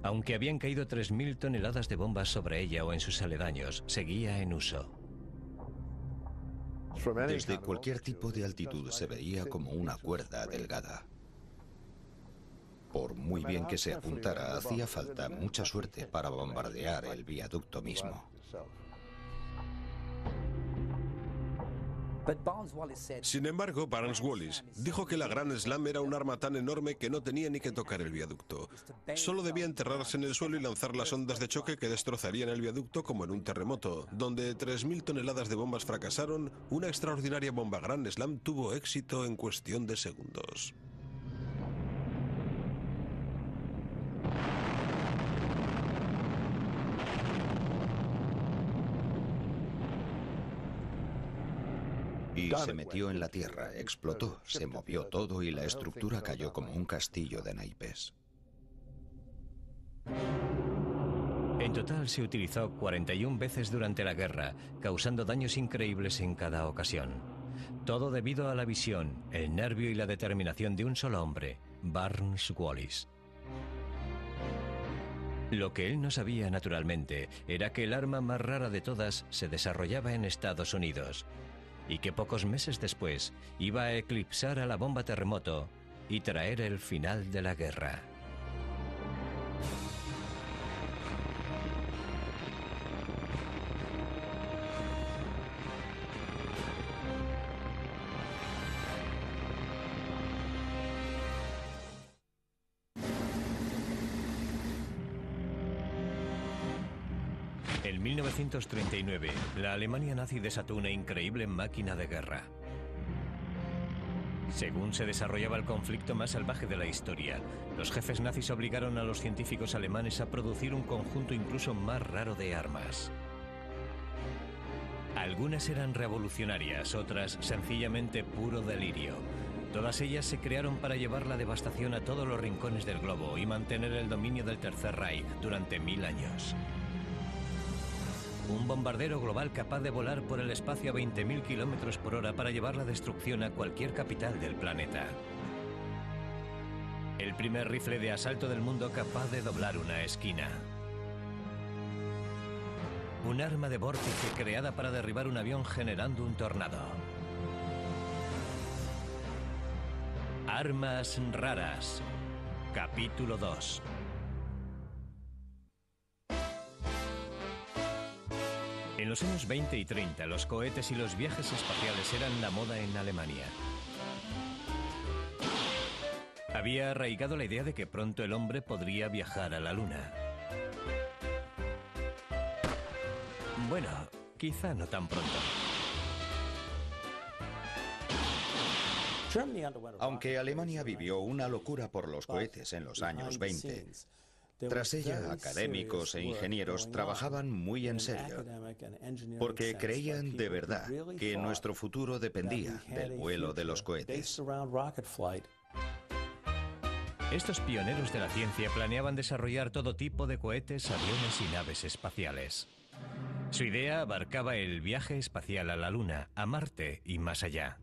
Aunque habían caído 3.000 toneladas de bombas sobre ella o en sus aledaños, seguía en uso. Desde cualquier tipo de altitud se veía como una cuerda delgada. Por muy bien que se apuntara, hacía falta mucha suerte para bombardear el viaducto mismo. Sin embargo, Barnes Wallis dijo que la Grand Slam era un arma tan enorme que no tenía ni que tocar el viaducto. Solo debía enterrarse en el suelo y lanzar las ondas de choque que destrozarían el viaducto como en un terremoto. Donde 3.000 toneladas de bombas fracasaron, una extraordinaria bomba Grand Slam tuvo éxito en cuestión de segundos. Y se metió en la tierra, explotó, se movió todo y la estructura cayó como un castillo de naipes. En total se utilizó 41 veces durante la guerra, causando daños increíbles en cada ocasión. Todo debido a la visión, el nervio y la determinación de un solo hombre, Barnes Wallis. Lo que él no sabía, naturalmente, era que el arma más rara de todas se desarrollaba en Estados Unidos, y que pocos meses después iba a eclipsar a la bomba terremoto y traer el final de la guerra. En 1939, la Alemania nazi desató una increíble máquina de guerra. Según se desarrollaba el conflicto más salvaje de la historia, los jefes nazis obligaron a los científicos alemanes a producir un conjunto incluso más raro de armas. Algunas eran revolucionarias, otras sencillamente puro delirio. Todas ellas se crearon para llevar la devastación a todos los rincones del globo y mantener el dominio del Tercer Reich durante 1000 años. Un bombardero global capaz de volar por el espacio a 20.000 kilómetros por hora para llevar la destrucción a cualquier capital del planeta. El primer rifle de asalto del mundo capaz de doblar una esquina. Un arma de vórtice creada para derribar un avión generando un tornado. Armas raras. Capítulo 2. En los años 20 y 30, los cohetes y los viajes espaciales eran la moda en Alemania. Había arraigado la idea de que pronto el hombre podría viajar a la Luna. Bueno, quizá no tan pronto. Aunque Alemania vivió una locura por los cohetes en los años 20, tras ella académicos e ingenieros trabajaban muy en serio, porque creían de verdad que nuestro futuro dependía del vuelo de los cohetes. Estos pioneros de la ciencia planeaban desarrollar todo tipo de cohetes, aviones y naves espaciales. Su idea abarcaba el viaje espacial a la Luna, a Marte y más allá.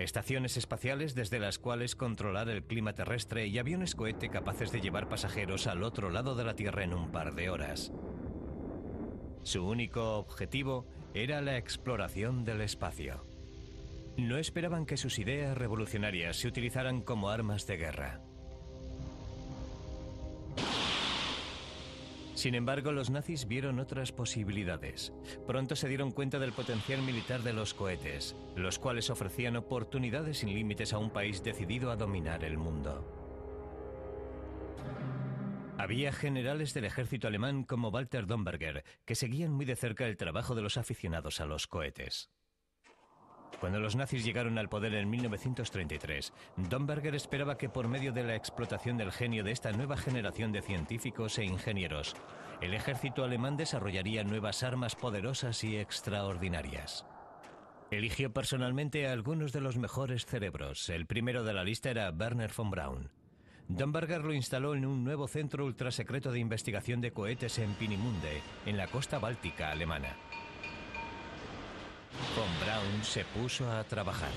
Estaciones espaciales desde las cuales controlar el clima terrestre y aviones cohete capaces de llevar pasajeros al otro lado de la Tierra en un par de horas. Su único objetivo era la exploración del espacio. No esperaban que sus ideas revolucionarias se utilizaran como armas de guerra. Sin embargo, los nazis vieron otras posibilidades. Pronto se dieron cuenta del potencial militar de los cohetes, los cuales ofrecían oportunidades sin límites a un país decidido a dominar el mundo. Había generales del ejército alemán como Walter Domberger, que seguían muy de cerca el trabajo de los aficionados a los cohetes. Cuando los nazis llegaron al poder en 1933, Domberger esperaba que por medio de la explotación del genio de esta nueva generación de científicos e ingenieros, el ejército alemán desarrollaría nuevas armas poderosas y extraordinarias. Eligió personalmente a algunos de los mejores cerebros. El primero de la lista era Wernher von Braun. Domberger lo instaló en un nuevo centro ultrasecreto de investigación de cohetes en Peenemünde, en la costa báltica alemana. Von Braun se puso a trabajar.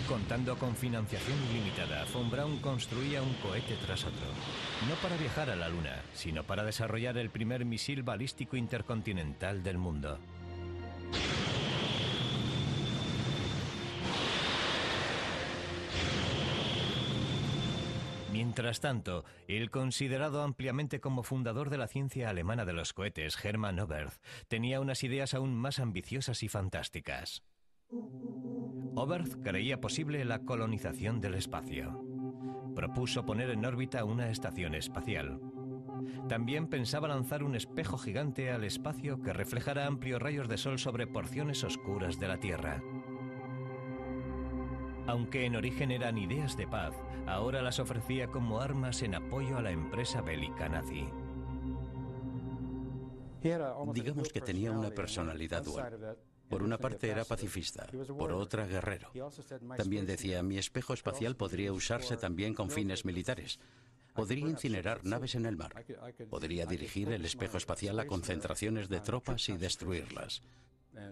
Contando con financiación ilimitada, von Braun construía un cohete tras otro. No para viajar a la Luna, sino para desarrollar el primer misil balístico intercontinental del mundo. Mientras tanto, el considerado ampliamente como fundador de la ciencia alemana de los cohetes, Hermann Oberth, tenía unas ideas aún más ambiciosas y fantásticas. Oberth creía posible la colonización del espacio. Propuso poner en órbita una estación espacial. También pensaba lanzar un espejo gigante al espacio que reflejara amplios rayos de sol sobre porciones oscuras de la Tierra. Aunque en origen eran ideas de paz, ahora las ofrecía como armas en apoyo a la empresa bélica nazi. Digamos que tenía una personalidad dual. Por una parte era pacifista, por otra guerrero. También decía, mi espejo espacial podría usarse también con fines militares. Podría incinerar naves en el mar. Podría dirigir el espejo espacial a concentraciones de tropas y destruirlas.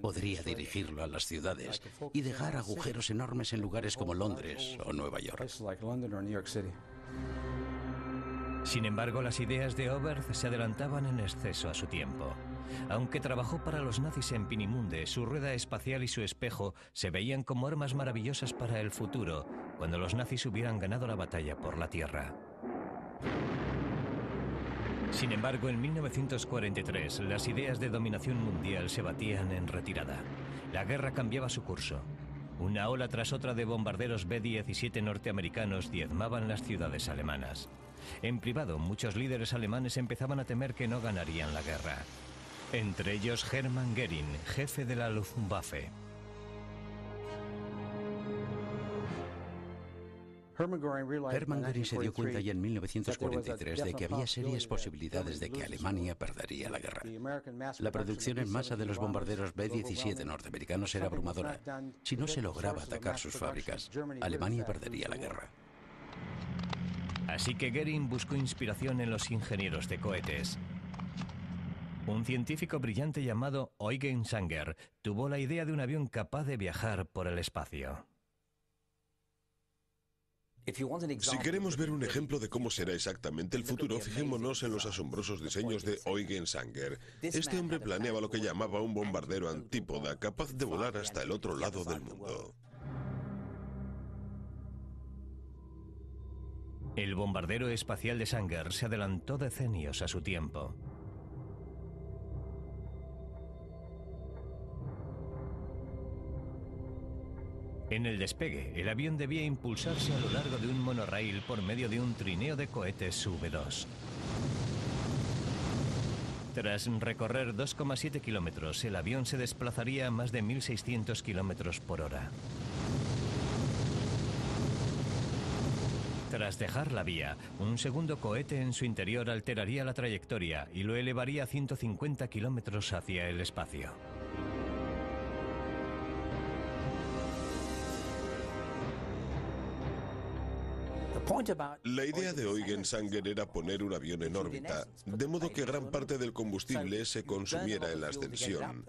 Podría dirigirlo a las ciudades y dejar agujeros enormes en lugares como Londres o Nueva York. Sin embargo, las ideas de Oberth se adelantaban en exceso a su tiempo. Aunque trabajó para los nazis en Peenemünde, su rueda espacial y su espejo se veían como armas maravillosas para el futuro, cuando los nazis hubieran ganado la batalla por la Tierra. Sin embargo, en 1943, las ideas de dominación mundial se batían en retirada. La guerra cambiaba su curso. Una ola tras otra de bombarderos B-17 norteamericanos diezmaban las ciudades alemanas. En privado, muchos líderes alemanes empezaban a temer que no ganarían la guerra. Entre ellos Hermann Göring, jefe de la Luftwaffe. Hermann Göring se dio cuenta ya en 1943 de que había serias posibilidades de que Alemania perdería la guerra. La producción en masa de los bombarderos B-17 norteamericanos era abrumadora. Si no se lograba atacar sus fábricas, Alemania perdería la guerra. Así que Göring buscó inspiración en los ingenieros de cohetes. Un científico brillante llamado Eugen Sanger tuvo la idea de un avión capaz de viajar por el espacio. Si queremos ver un ejemplo de cómo será exactamente el futuro, fijémonos en los asombrosos diseños de Eugen Sanger. Este hombre planeaba lo que llamaba un bombardero antípoda, capaz de volar hasta el otro lado del mundo. El bombardero espacial de Sanger se adelantó decenios a su tiempo. En el despegue, el avión debía impulsarse a lo largo de un monorraíl por medio de un trineo de cohetes V2. Tras recorrer 2,7 kilómetros, el avión se desplazaría a más de 1.600 kilómetros por hora. Tras dejar la vía, un segundo cohete en su interior alteraría la trayectoria y lo elevaría a 150 kilómetros hacia el espacio. La idea de Eugen Sanger era poner un avión en órbita, de modo que gran parte del combustible se consumiera en la ascensión.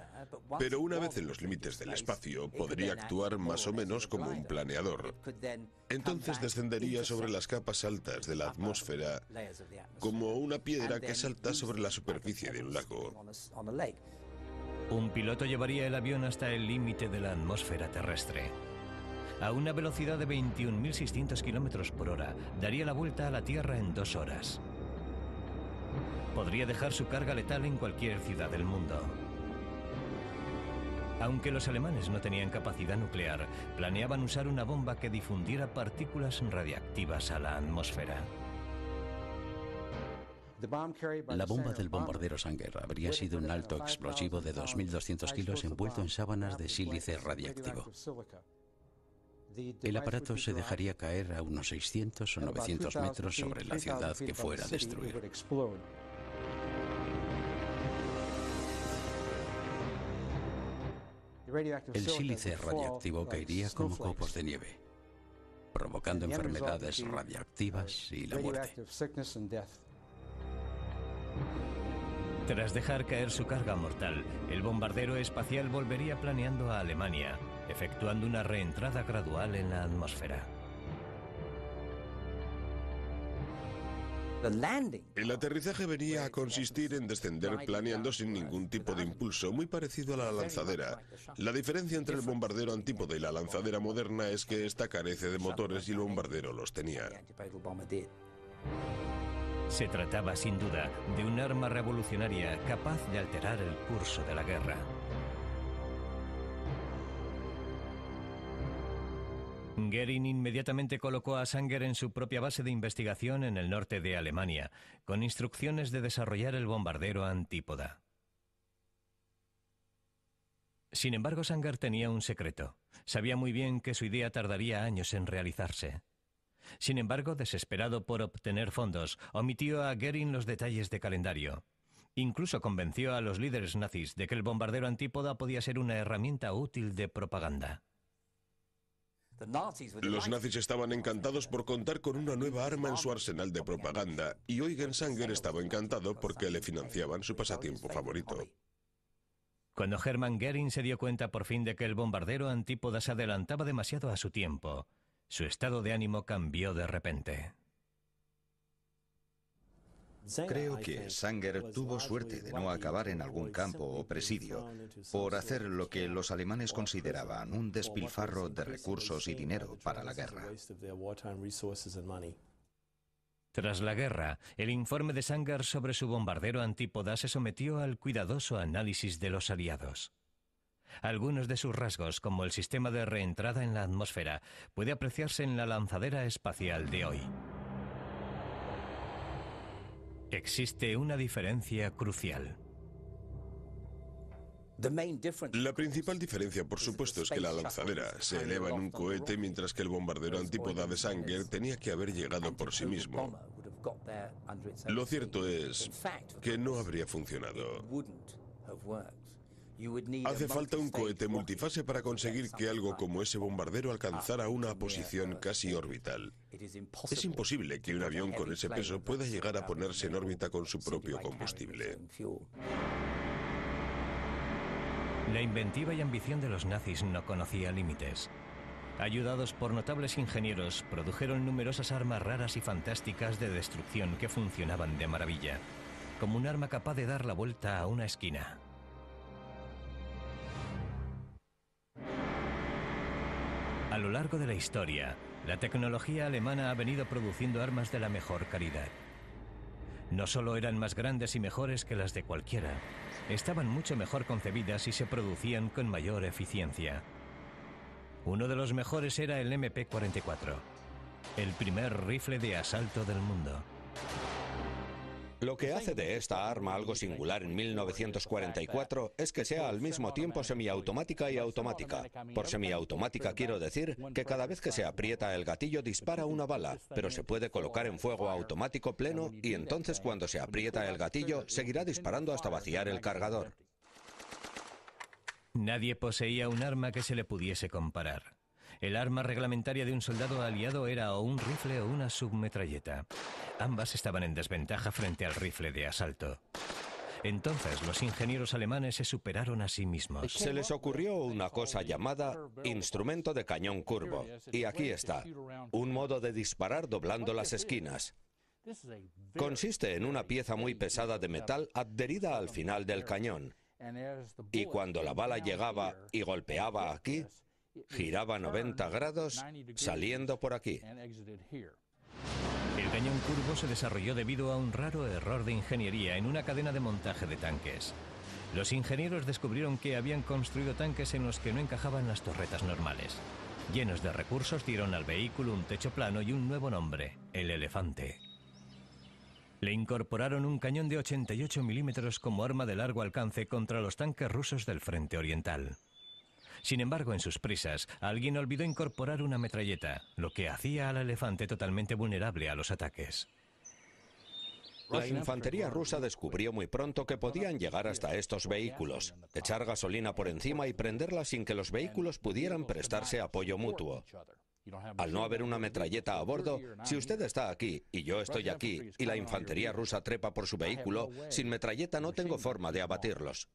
Pero una vez en los límites del espacio, podría actuar más o menos como un planeador. Entonces descendería sobre las capas altas de la atmósfera, como una piedra que salta sobre la superficie de un lago. Un piloto llevaría el avión hasta el límite de la atmósfera terrestre. A una velocidad de 21.600 kilómetros por hora, daría la vuelta a la Tierra en 2 horas. Podría dejar su carga letal en cualquier ciudad del mundo. Aunque los alemanes no tenían capacidad nuclear, planeaban usar una bomba que difundiera partículas radiactivas a la atmósfera. La bomba del bombardero Sanger habría sido un alto explosivo de 2.200 kilos envuelto en sábanas de sílice radiactivo. El aparato se dejaría caer a unos 600 o 900 metros sobre la ciudad que fuera a destruir. El sílice radiactivo caería como copos de nieve, provocando enfermedades radiactivas y la muerte. Tras dejar caer su carga mortal, el bombardero espacial volvería planeando a Alemania, efectuando una reentrada gradual en la atmósfera. El aterrizaje venía a consistir en descender planeando sin ningún tipo de impulso, muy parecido a la lanzadera. La diferencia entre el bombardero antípoda y la lanzadera moderna es que esta carece de motores y el bombardero los tenía. Se trataba, sin duda, de un arma revolucionaria capaz de alterar el curso de la guerra. Göring inmediatamente colocó a Sanger en su propia base de investigación en el norte de Alemania, con instrucciones de desarrollar el bombardero antípoda. Sin embargo, Sanger tenía un secreto. Sabía muy bien que su idea tardaría años en realizarse. Sin embargo, desesperado por obtener fondos, omitió a Göring los detalles de calendario. Incluso convenció a los líderes nazis de que el bombardero antípoda podía ser una herramienta útil de propaganda. Los nazis estaban encantados por contar con una nueva arma en su arsenal de propaganda, y Eugen Sanger estaba encantado porque le financiaban su pasatiempo favorito. Cuando Hermann Göring se dio cuenta por fin de que el bombardero antípoda se adelantaba demasiado a su tiempo, su estado de ánimo cambió de repente. Creo que Sanger tuvo suerte de no acabar en algún campo o presidio por hacer lo que los alemanes consideraban un despilfarro de recursos y dinero para la guerra. Tras la guerra, el informe de Sanger sobre su bombardero antípoda se sometió al cuidadoso análisis de los aliados. Algunos de sus rasgos, como el sistema de reentrada en la atmósfera, puede apreciarse en la lanzadera espacial de hoy. Existe una diferencia crucial. La principal diferencia, por supuesto, es que la lanzadera se eleva en un cohete, mientras que el bombardero antípoda de Sanger tenía que haber llegado por sí mismo. Lo cierto es que no habría funcionado. Hace falta un cohete multifase para conseguir que algo como ese bombardero alcanzara una posición casi orbital. Es imposible que un avión con ese peso pueda llegar a ponerse en órbita con su propio combustible. La inventiva y ambición de los nazis no conocía límites. Ayudados por notables ingenieros, produjeron numerosas armas raras y fantásticas de destrucción que funcionaban de maravilla, como un arma capaz de dar la vuelta a una esquina. A lo largo de la historia, la tecnología alemana ha venido produciendo armas de la mejor calidad. No solo eran más grandes y mejores que las de cualquiera, estaban mucho mejor concebidas y se producían con mayor eficiencia. Uno de los mejores era el MP-44, el primer rifle de asalto del mundo. Lo que hace de esta arma algo singular en 1944 es que sea al mismo tiempo semiautomática y automática. Por semiautomática quiero decir que cada vez que se aprieta el gatillo dispara una bala, pero se puede colocar en fuego automático pleno y entonces cuando se aprieta el gatillo seguirá disparando hasta vaciar el cargador. Nadie poseía un arma que se le pudiese comparar. El arma reglamentaria de un soldado aliado era o un rifle o una submetralleta. Ambas estaban en desventaja frente al rifle de asalto. Entonces los ingenieros alemanes se superaron a sí mismos. Se les ocurrió una cosa llamada instrumento de cañón curvo. Y aquí está, un modo de disparar doblando las esquinas. Consiste en una pieza muy pesada de metal adherida al final del cañón. Y cuando la bala llegaba y golpeaba aquí, giraba 90 grados saliendo por aquí. El cañón curvo se desarrolló debido a un raro error de ingeniería en una cadena de montaje de tanques. Los ingenieros descubrieron que habían construido tanques en los que no encajaban las torretas normales. Llenos de recursos, dieron al vehículo un techo plano y un nuevo nombre, el Elefante. Le incorporaron un cañón de 88 milímetros como arma de largo alcance contra los tanques rusos del frente oriental. Sin embargo, en sus prisas, alguien olvidó incorporar una metralleta, lo que hacía al Elefante totalmente vulnerable a los ataques. La infantería rusa descubrió muy pronto que podían llegar hasta estos vehículos, echar gasolina por encima y prenderla sin que los vehículos pudieran prestarse apoyo mutuo. Al no haber una metralleta a bordo, si usted está aquí y yo estoy aquí y la infantería rusa trepa por su vehículo, sin metralleta no tengo forma de abatirlos.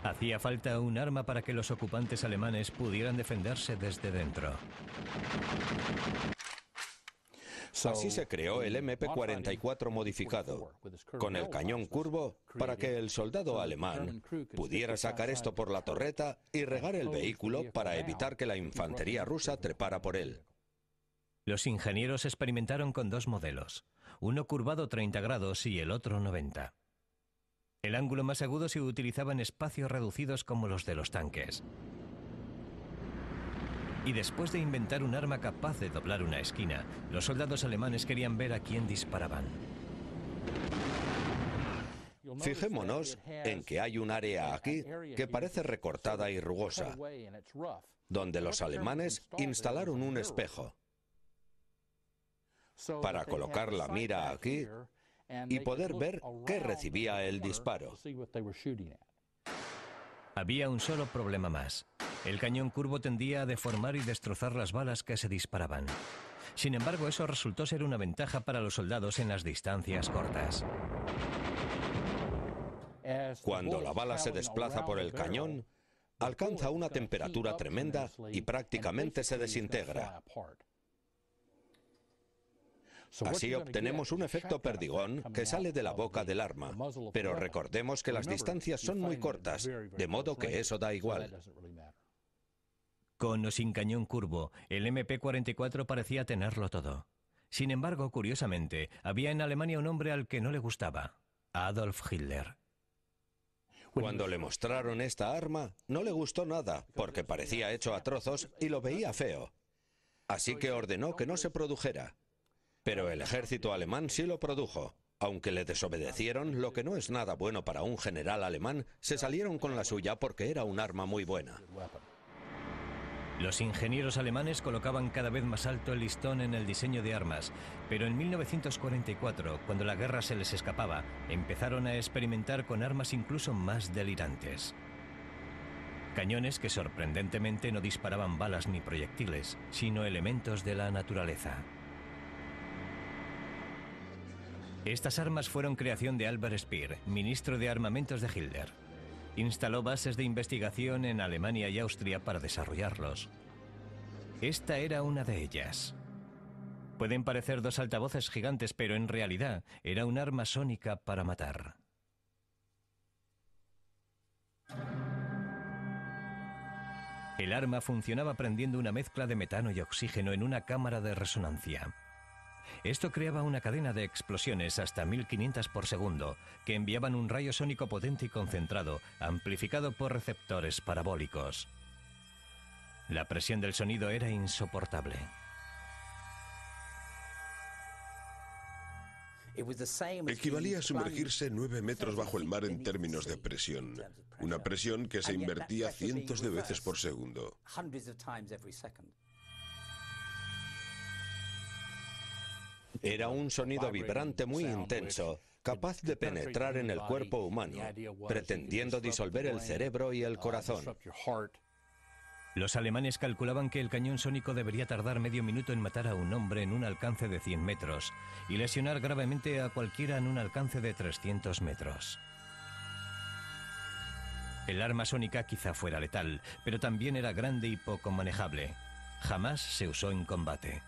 Hacía falta un arma para que los ocupantes alemanes pudieran defenderse desde dentro. Así se creó el MP-44 modificado, con el cañón curvo para que el soldado alemán pudiera sacar esto por la torreta y regar el vehículo para evitar que la infantería rusa trepara por él. Los ingenieros experimentaron con dos modelos, uno curvado 30 grados y el otro 90. El ángulo más agudo se utilizaba en espacios reducidos como los de los tanques. Y después de inventar un arma capaz de doblar una esquina, los soldados alemanes querían ver a quién disparaban. Fijémonos en que hay un área aquí que parece recortada y rugosa, donde los alemanes instalaron un espejo para colocar la mira aquí y poder ver qué recibía el disparo. Había un solo problema más. El cañón curvo tendía a deformar y destrozar las balas que se disparaban. Sin embargo, eso resultó ser una ventaja para los soldados en las distancias cortas. Cuando la bala se desplaza por el cañón, alcanza una temperatura tremenda y prácticamente se desintegra. Así obtenemos un efecto perdigón que sale de la boca del arma, pero recordemos que las distancias son muy cortas, de modo que eso da igual. Con o sin cañón curvo, el MP-44 parecía tenerlo todo. Sin embargo, curiosamente, había en Alemania un hombre al que no le gustaba, Adolf Hitler. Cuando le mostraron esta arma, no le gustó nada, porque parecía hecho a trozos y lo veía feo. Así que ordenó que no se produjera. Pero el ejército alemán sí lo produjo. Aunque le desobedecieron, lo que no es nada bueno para un general alemán, se salieron con la suya porque era un arma muy buena. Los ingenieros alemanes colocaban cada vez más alto el listón en el diseño de armas, pero en 1944, cuando la guerra se les escapaba, empezaron a experimentar con armas incluso más delirantes. Cañones que sorprendentemente no disparaban balas ni proyectiles, sino elementos de la naturaleza. Estas armas fueron creación de Albert Speer, ministro de armamentos de Hitler. Instaló bases de investigación en Alemania y Austria para desarrollarlos. Esta era una de ellas. Pueden parecer dos altavoces gigantes, pero en realidad era un arma sónica para matar. El arma funcionaba prendiendo una mezcla de metano y oxígeno en una cámara de resonancia. Esto creaba una cadena de explosiones hasta 1500 por segundo, que enviaban un rayo sónico potente y concentrado, amplificado por receptores parabólicos. La presión del sonido era insoportable. Equivalía a sumergirse 9 metros bajo el mar en términos de presión. Una presión que se invertía cientos de veces por segundo. Era un sonido vibrante muy intenso, capaz de penetrar en el cuerpo humano, pretendiendo disolver el cerebro y el corazón. Los alemanes calculaban que el cañón sónico debería tardar medio minuto en matar a un hombre en un alcance de 100 metros y lesionar gravemente a cualquiera en un alcance de 300 metros. El arma sónica quizá fuera letal, pero también era grande y poco manejable. Jamás se usó en combate.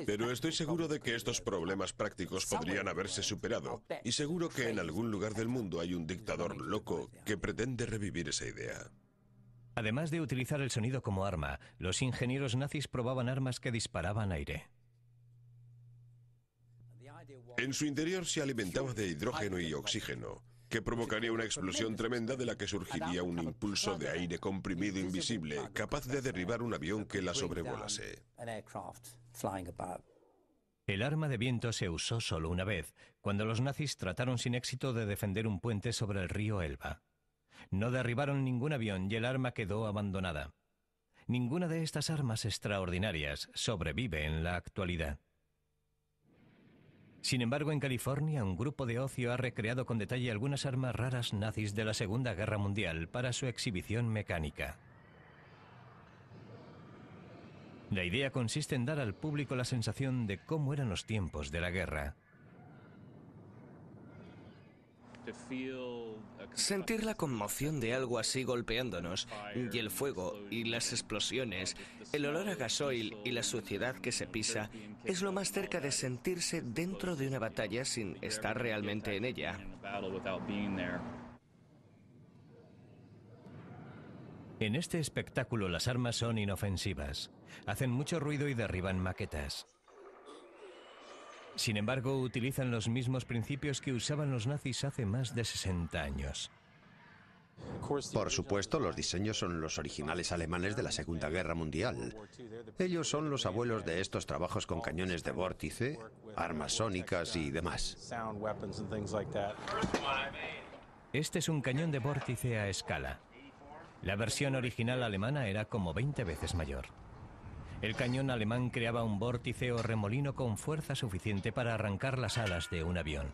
Pero estoy seguro de que estos problemas prácticos podrían haberse superado, y seguro que en algún lugar del mundo hay un dictador loco que pretende revivir esa idea. Además de utilizar el sonido como arma, los ingenieros nazis probaban armas que disparaban aire. En su interior se alimentaba de hidrógeno y oxígeno, que provocaría una explosión tremenda de la que surgiría un impulso de aire comprimido invisible, capaz de derribar un avión que la sobrevolase. El arma de viento se usó solo una vez, cuando los nazis trataron sin éxito de defender un puente sobre el río Elba. No derribaron ningún avión y el arma quedó abandonada. Ninguna de estas armas extraordinarias sobrevive en la actualidad. Sin embargo, en California, un grupo de ocio ha recreado con detalle algunas armas raras nazis de la Segunda Guerra Mundial para su exhibición mecánica. La idea consiste en dar al público la sensación de cómo eran los tiempos de la guerra. Sentir la conmoción de algo así golpeándonos, y el fuego, y las explosiones, el olor a gasoil y la suciedad que se pisa, es lo más cerca de sentirse dentro de una batalla sin estar realmente en ella. En este espectáculo las armas son inofensivas, hacen mucho ruido y derriban maquetas. Sin embargo, utilizan los mismos principios que usaban los nazis hace más de 60 años. Por supuesto, los diseños son los originales alemanes de la Segunda Guerra Mundial. Ellos son los abuelos de estos trabajos con cañones de vórtice, armas sónicas y demás. Este es un cañón de vórtice a escala. La versión original alemana era como 20 veces mayor. El cañón alemán creaba un vórtice o remolino con fuerza suficiente para arrancar las alas de un avión.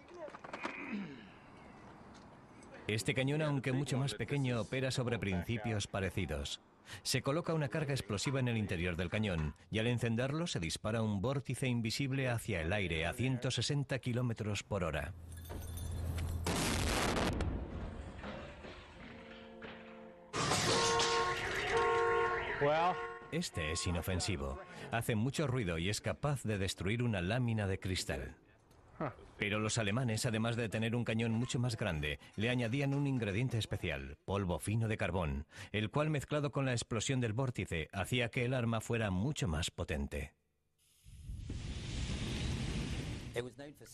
Este cañón, aunque mucho más pequeño, opera sobre principios parecidos. Se coloca una carga explosiva en el interior del cañón y al encenderlo se dispara un vórtice invisible hacia el aire a 160 kilómetros por hora. Este es inofensivo, hace mucho ruido y es capaz de destruir una lámina de cristal. Pero los alemanes, además de tener un cañón mucho más grande, le añadían un ingrediente especial, polvo fino de carbón, el cual mezclado con la explosión del vórtice hacía que el arma fuera mucho más potente.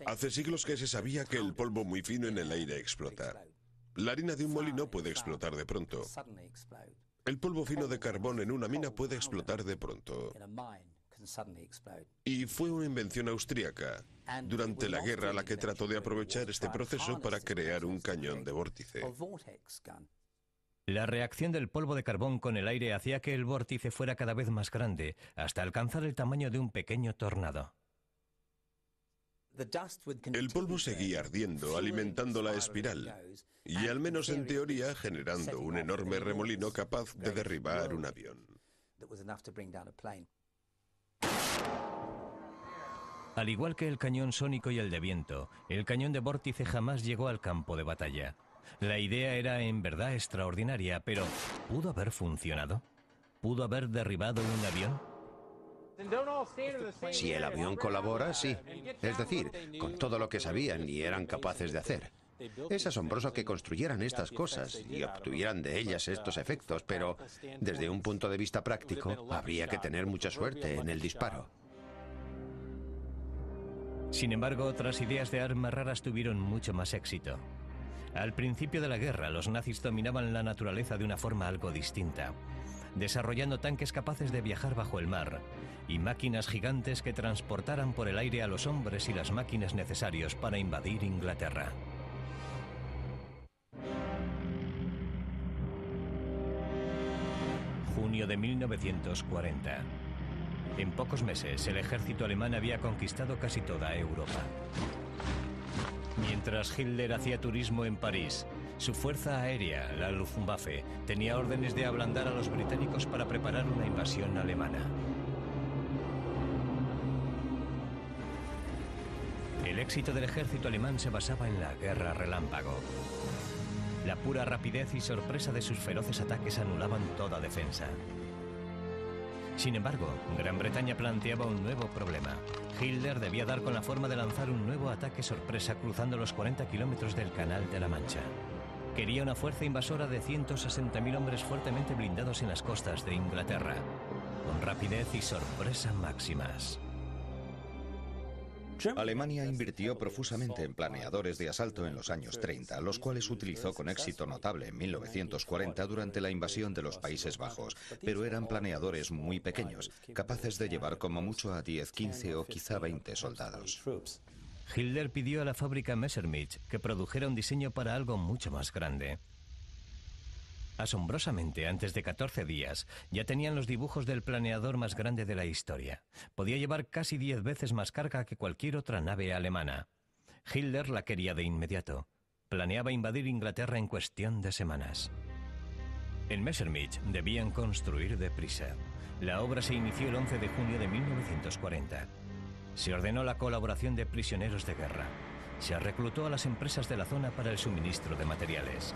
Hace siglos que se sabía que el polvo muy fino en el aire explota. La harina de un molino puede explotar de pronto. El polvo fino de carbón en una mina puede explotar de pronto. Y fue una invención austríaca durante la guerra la que trató de aprovechar este proceso para crear un cañón de vórtice. La reacción del polvo de carbón con el aire hacía que el vórtice fuera cada vez más grande, hasta alcanzar el tamaño de un pequeño tornado. El polvo seguía ardiendo, alimentando la espiral, y al menos en teoría generando un enorme remolino capaz de derribar un avión. Al igual que el cañón sónico y el de viento, el cañón de vórtice jamás llegó al campo de batalla. La idea era en verdad extraordinaria, pero ¿pudo haber funcionado? ¿Pudo haber derribado un avión? Si el avión colabora, sí. Es decir, con todo lo que sabían y eran capaces de hacer. Es asombroso que construyeran estas cosas y obtuvieran de ellas estos efectos, pero desde un punto de vista práctico, habría que tener mucha suerte en el disparo. Sin embargo, otras ideas de armas raras tuvieron mucho más éxito. Al principio de la guerra, los nazis dominaban la naturaleza de una forma algo distinta, desarrollando tanques capaces de viajar bajo el mar y máquinas gigantes que transportaran por el aire a los hombres y las máquinas necesarios para invadir Inglaterra. Junio de 1940. En pocos meses, el ejército alemán había conquistado casi toda Europa. Mientras Hitler hacía turismo en París, su fuerza aérea, la Luftwaffe, tenía órdenes de ablandar a los británicos para preparar una invasión alemana. El éxito del ejército alemán se basaba en la guerra relámpago. La pura rapidez y sorpresa de sus feroces ataques anulaban toda defensa. Sin embargo, Gran Bretaña planteaba un nuevo problema. Hitler debía dar con la forma de lanzar un nuevo ataque sorpresa cruzando los 40 kilómetros del Canal de la Mancha. Quería una fuerza invasora de 160.000 hombres fuertemente blindados en las costas de Inglaterra, con rapidez y sorpresa máximas. Alemania invirtió profusamente en planeadores de asalto en los años 30, los cuales utilizó con éxito notable en 1940 durante la invasión de los Países Bajos, pero eran planeadores muy pequeños, capaces de llevar como mucho a 10, 15 o quizá 20 soldados. Hitler pidió a la fábrica Messerschmitt que produjera un diseño para algo mucho más grande. Asombrosamente, antes de 14 días, ya tenían los dibujos del planeador más grande de la historia. Podía llevar casi 10 veces más carga que cualquier otra nave alemana. Hitler la quería de inmediato. Planeaba invadir Inglaterra en cuestión de semanas. En Messerschmitt debían construir deprisa. La obra se inició el 11 de junio de 1940. Se ordenó la colaboración de prisioneros de guerra. Se reclutó a las empresas de la zona para el suministro de materiales.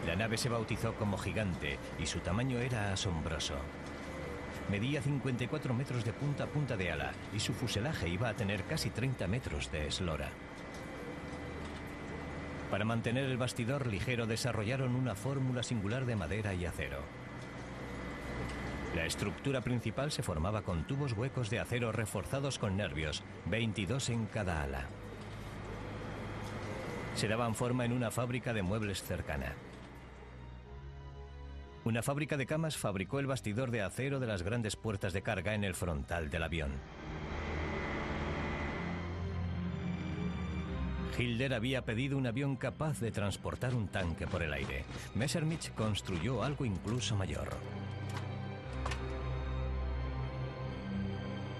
La nave se bautizó como Gigante y su tamaño era asombroso. Medía 54 metros de punta a punta de ala y su fuselaje iba a tener casi 30 metros de eslora. Para mantener el bastidor ligero desarrollaron una fórmula singular de madera y acero. La estructura principal se formaba con tubos huecos de acero reforzados con nervios, 22 en cada ala. Se daban forma en una fábrica de muebles cercana. Una fábrica de camas fabricó el bastidor de acero de las grandes puertas de carga en el frontal del avión. Hitler había pedido un avión capaz de transportar un tanque por el aire. Messerschmitt construyó algo incluso mayor.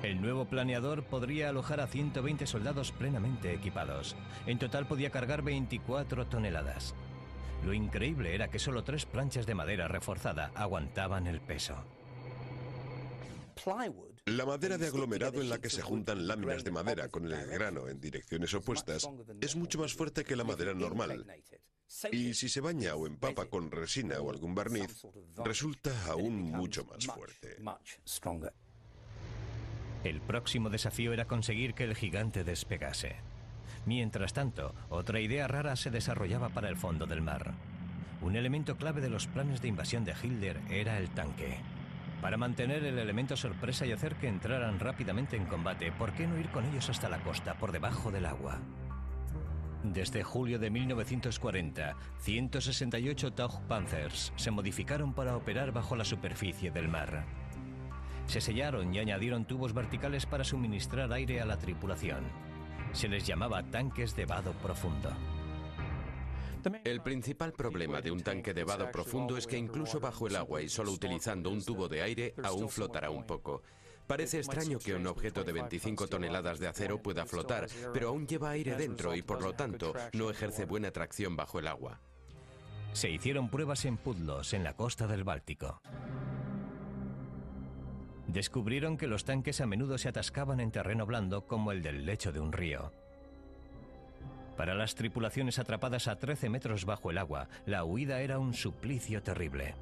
El nuevo planeador podría alojar a 120 soldados plenamente equipados. En total podía cargar 24 toneladas. Lo increíble era que solo 3 planchas de madera reforzada aguantaban el peso. La madera de aglomerado en la que se juntan láminas de madera con el grano en direcciones opuestas es mucho más fuerte que la madera normal. Y si se baña o empapa con resina o algún barniz, resulta aún mucho más fuerte. El próximo desafío era conseguir que el Gigante despegase. Mientras tanto, otra idea rara se desarrollaba para el fondo del mar. Un elemento clave de los planes de invasión de Hitler era el tanque. Para mantener el elemento sorpresa y hacer que entraran rápidamente en combate, ¿por qué no ir con ellos hasta la costa, por debajo del agua? Desde julio de 1940, 168 Taube Panthers se modificaron para operar bajo la superficie del mar. Se sellaron y añadieron tubos verticales para suministrar aire a la tripulación. Se les llamaba tanques de vado profundo. El principal problema de un tanque de vado profundo es que incluso bajo el agua y solo utilizando un tubo de aire, aún flotará un poco. Parece extraño que un objeto de 25 toneladas de acero pueda flotar, pero aún lleva aire dentro y por lo tanto no ejerce buena tracción bajo el agua. Se hicieron pruebas en Pudlos, en la costa del Báltico. Descubrieron que los tanques a menudo se atascaban en terreno blando como el del lecho de un río. Para las tripulaciones atrapadas a 13 metros bajo el agua, la huida era un suplicio terrible.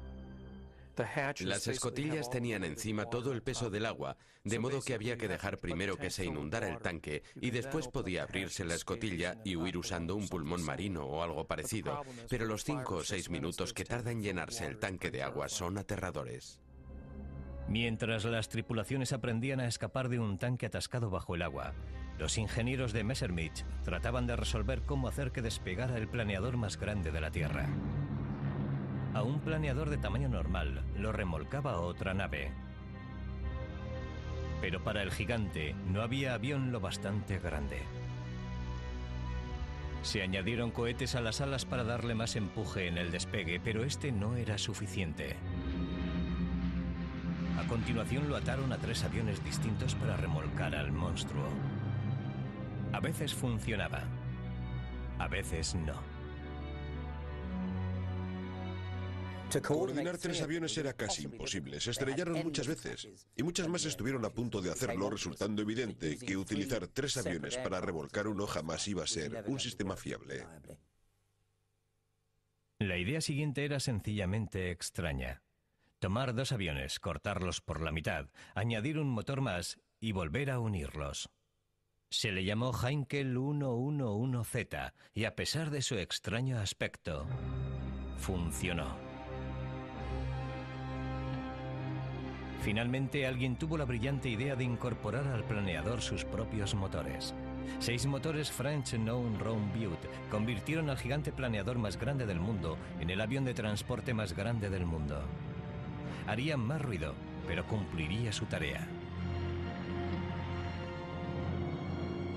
Las escotillas tenían encima todo el peso del agua, de modo que había que dejar primero que se inundara el tanque y después podía abrirse la escotilla y huir usando un pulmón marino o algo parecido, pero los 5 o 6 minutos que tarda en llenarse el tanque de agua son aterradores. Mientras las tripulaciones aprendían a escapar de un tanque atascado bajo el agua, los ingenieros de Messerschmitt trataban de resolver cómo hacer que despegara el planeador más grande de la Tierra. A un planeador de tamaño normal lo remolcaba otra nave. Pero para el gigante no había avión lo bastante grande. Se añadieron cohetes a las alas para darle más empuje en el despegue, pero este no era suficiente. A continuación lo ataron a 3 aviones distintos para remolcar al monstruo. A veces funcionaba, a veces no. Coordinar 3 aviones era casi imposible. Se estrellaron muchas veces y muchas más estuvieron a punto de hacerlo, resultando evidente que utilizar 3 aviones para remolcar uno jamás iba a ser un sistema fiable. La idea siguiente era sencillamente extraña. Tomar 2 aviones, cortarlos por la mitad, añadir un motor más y volver a unirlos. Se le llamó Heinkel 111Z y a pesar de su extraño aspecto, funcionó. Finalmente alguien tuvo la brillante idea de incorporar al planeador sus propios motores. 6 motores French Known Round Butte convirtieron al gigante planeador más grande del mundo en el avión de transporte más grande del mundo. Haría más ruido, pero cumpliría su tarea.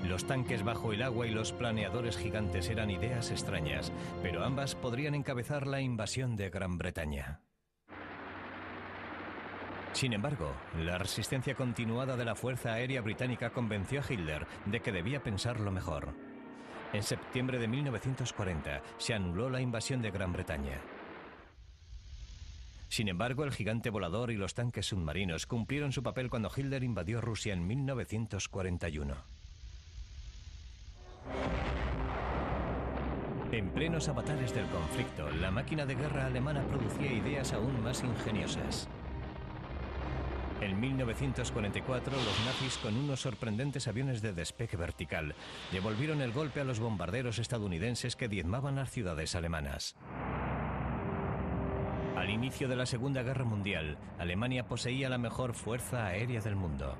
Los tanques bajo el agua y los planeadores gigantes eran ideas extrañas, pero ambas podrían encabezar la invasión de Gran Bretaña. Sin embargo, la resistencia continuada de la Fuerza Aérea Británica convenció a Hitler de que debía pensarlo mejor. En septiembre de 1940 se anuló la invasión de Gran Bretaña. Sin embargo, el gigante volador y los tanques submarinos cumplieron su papel cuando Hitler invadió Rusia en 1941. En plenos avatares del conflicto, la máquina de guerra alemana producía ideas aún más ingeniosas. En 1944, los nazis, con unos sorprendentes aviones de despegue vertical, devolvieron el golpe a los bombarderos estadounidenses que diezmaban las ciudades alemanas. Al inicio de la Segunda Guerra Mundial, Alemania poseía la mejor fuerza aérea del mundo.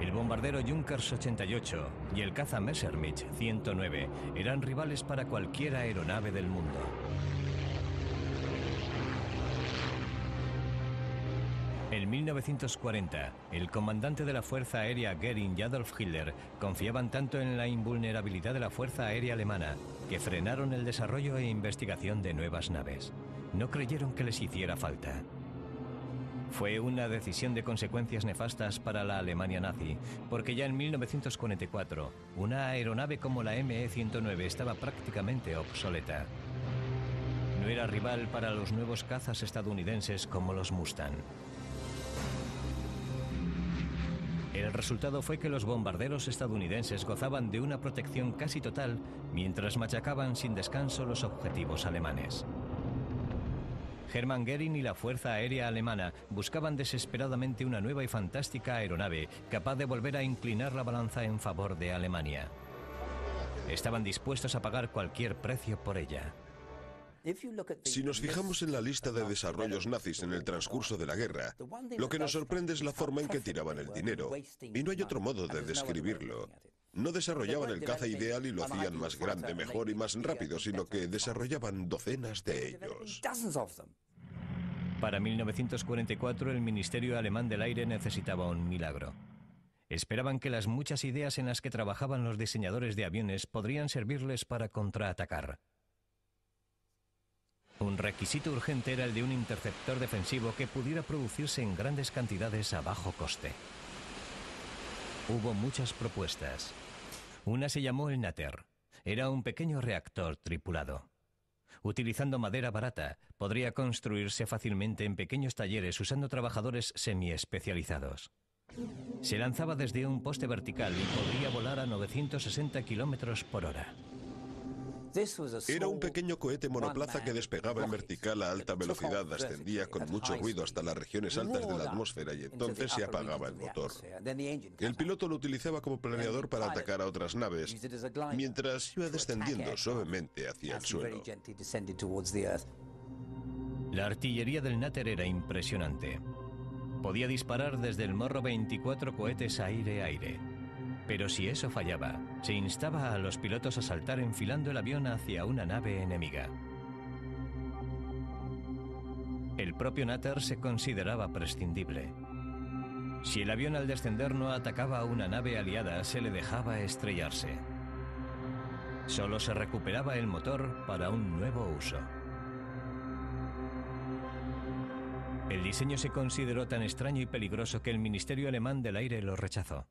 El bombardero Junkers 88 y el caza Messerschmitt 109 eran rivales para cualquier aeronave del mundo. En 1940, el comandante de la Fuerza Aérea Göring y Adolf Hitler confiaban tanto en la invulnerabilidad de la Fuerza Aérea Alemana que frenaron el desarrollo e investigación de nuevas naves. No creyeron que les hiciera falta. Fue una decisión de consecuencias nefastas para la Alemania nazi, porque ya en 1944, una aeronave como la ME-109 estaba prácticamente obsoleta. No era rival para los nuevos cazas estadounidenses como los Mustang. El resultado fue que los bombarderos estadounidenses gozaban de una protección casi total mientras machacaban sin descanso los objetivos alemanes. Hermann Göring y la Fuerza Aérea Alemana buscaban desesperadamente una nueva y fantástica aeronave capaz de volver a inclinar la balanza en favor de Alemania. Estaban dispuestos a pagar cualquier precio por ella. Si nos fijamos en la lista de desarrollos nazis en el transcurso de la guerra, lo que nos sorprende es la forma en que tiraban el dinero, y no hay otro modo de describirlo. No desarrollaban el caza ideal y lo hacían más grande, mejor y más rápido, sino que desarrollaban docenas de ellos. Para 1944, el Ministerio Alemán del Aire necesitaba un milagro. Esperaban que las muchas ideas en las que trabajaban los diseñadores de aviones podrían servirles para contraatacar. Un requisito urgente era el de un interceptor defensivo que pudiera producirse en grandes cantidades a bajo coste. Hubo muchas propuestas. Una se llamó el Natter. Era un pequeño reactor tripulado. Utilizando madera barata, podría construirse fácilmente en pequeños talleres usando trabajadores semi-especializados. Se lanzaba desde un poste vertical y podría volar a 960 kilómetros por hora. Era un pequeño cohete monoplaza que despegaba en vertical a alta velocidad, ascendía con mucho ruido hasta las regiones altas de la atmósfera y entonces se apagaba el motor. El piloto lo utilizaba como planeador para atacar a otras naves, mientras iba descendiendo suavemente hacia el suelo. La artillería del Natter era impresionante. Podía disparar desde el morro 24 cohetes aire-aire. Pero si eso fallaba, se instaba a los pilotos a saltar enfilando el avión hacia una nave enemiga. El propio Natter se consideraba prescindible. Si el avión al descender no atacaba a una nave aliada, se le dejaba estrellarse. Solo se recuperaba el motor para un nuevo uso. El diseño se consideró tan extraño y peligroso que el Ministerio Alemán del Aire lo rechazó.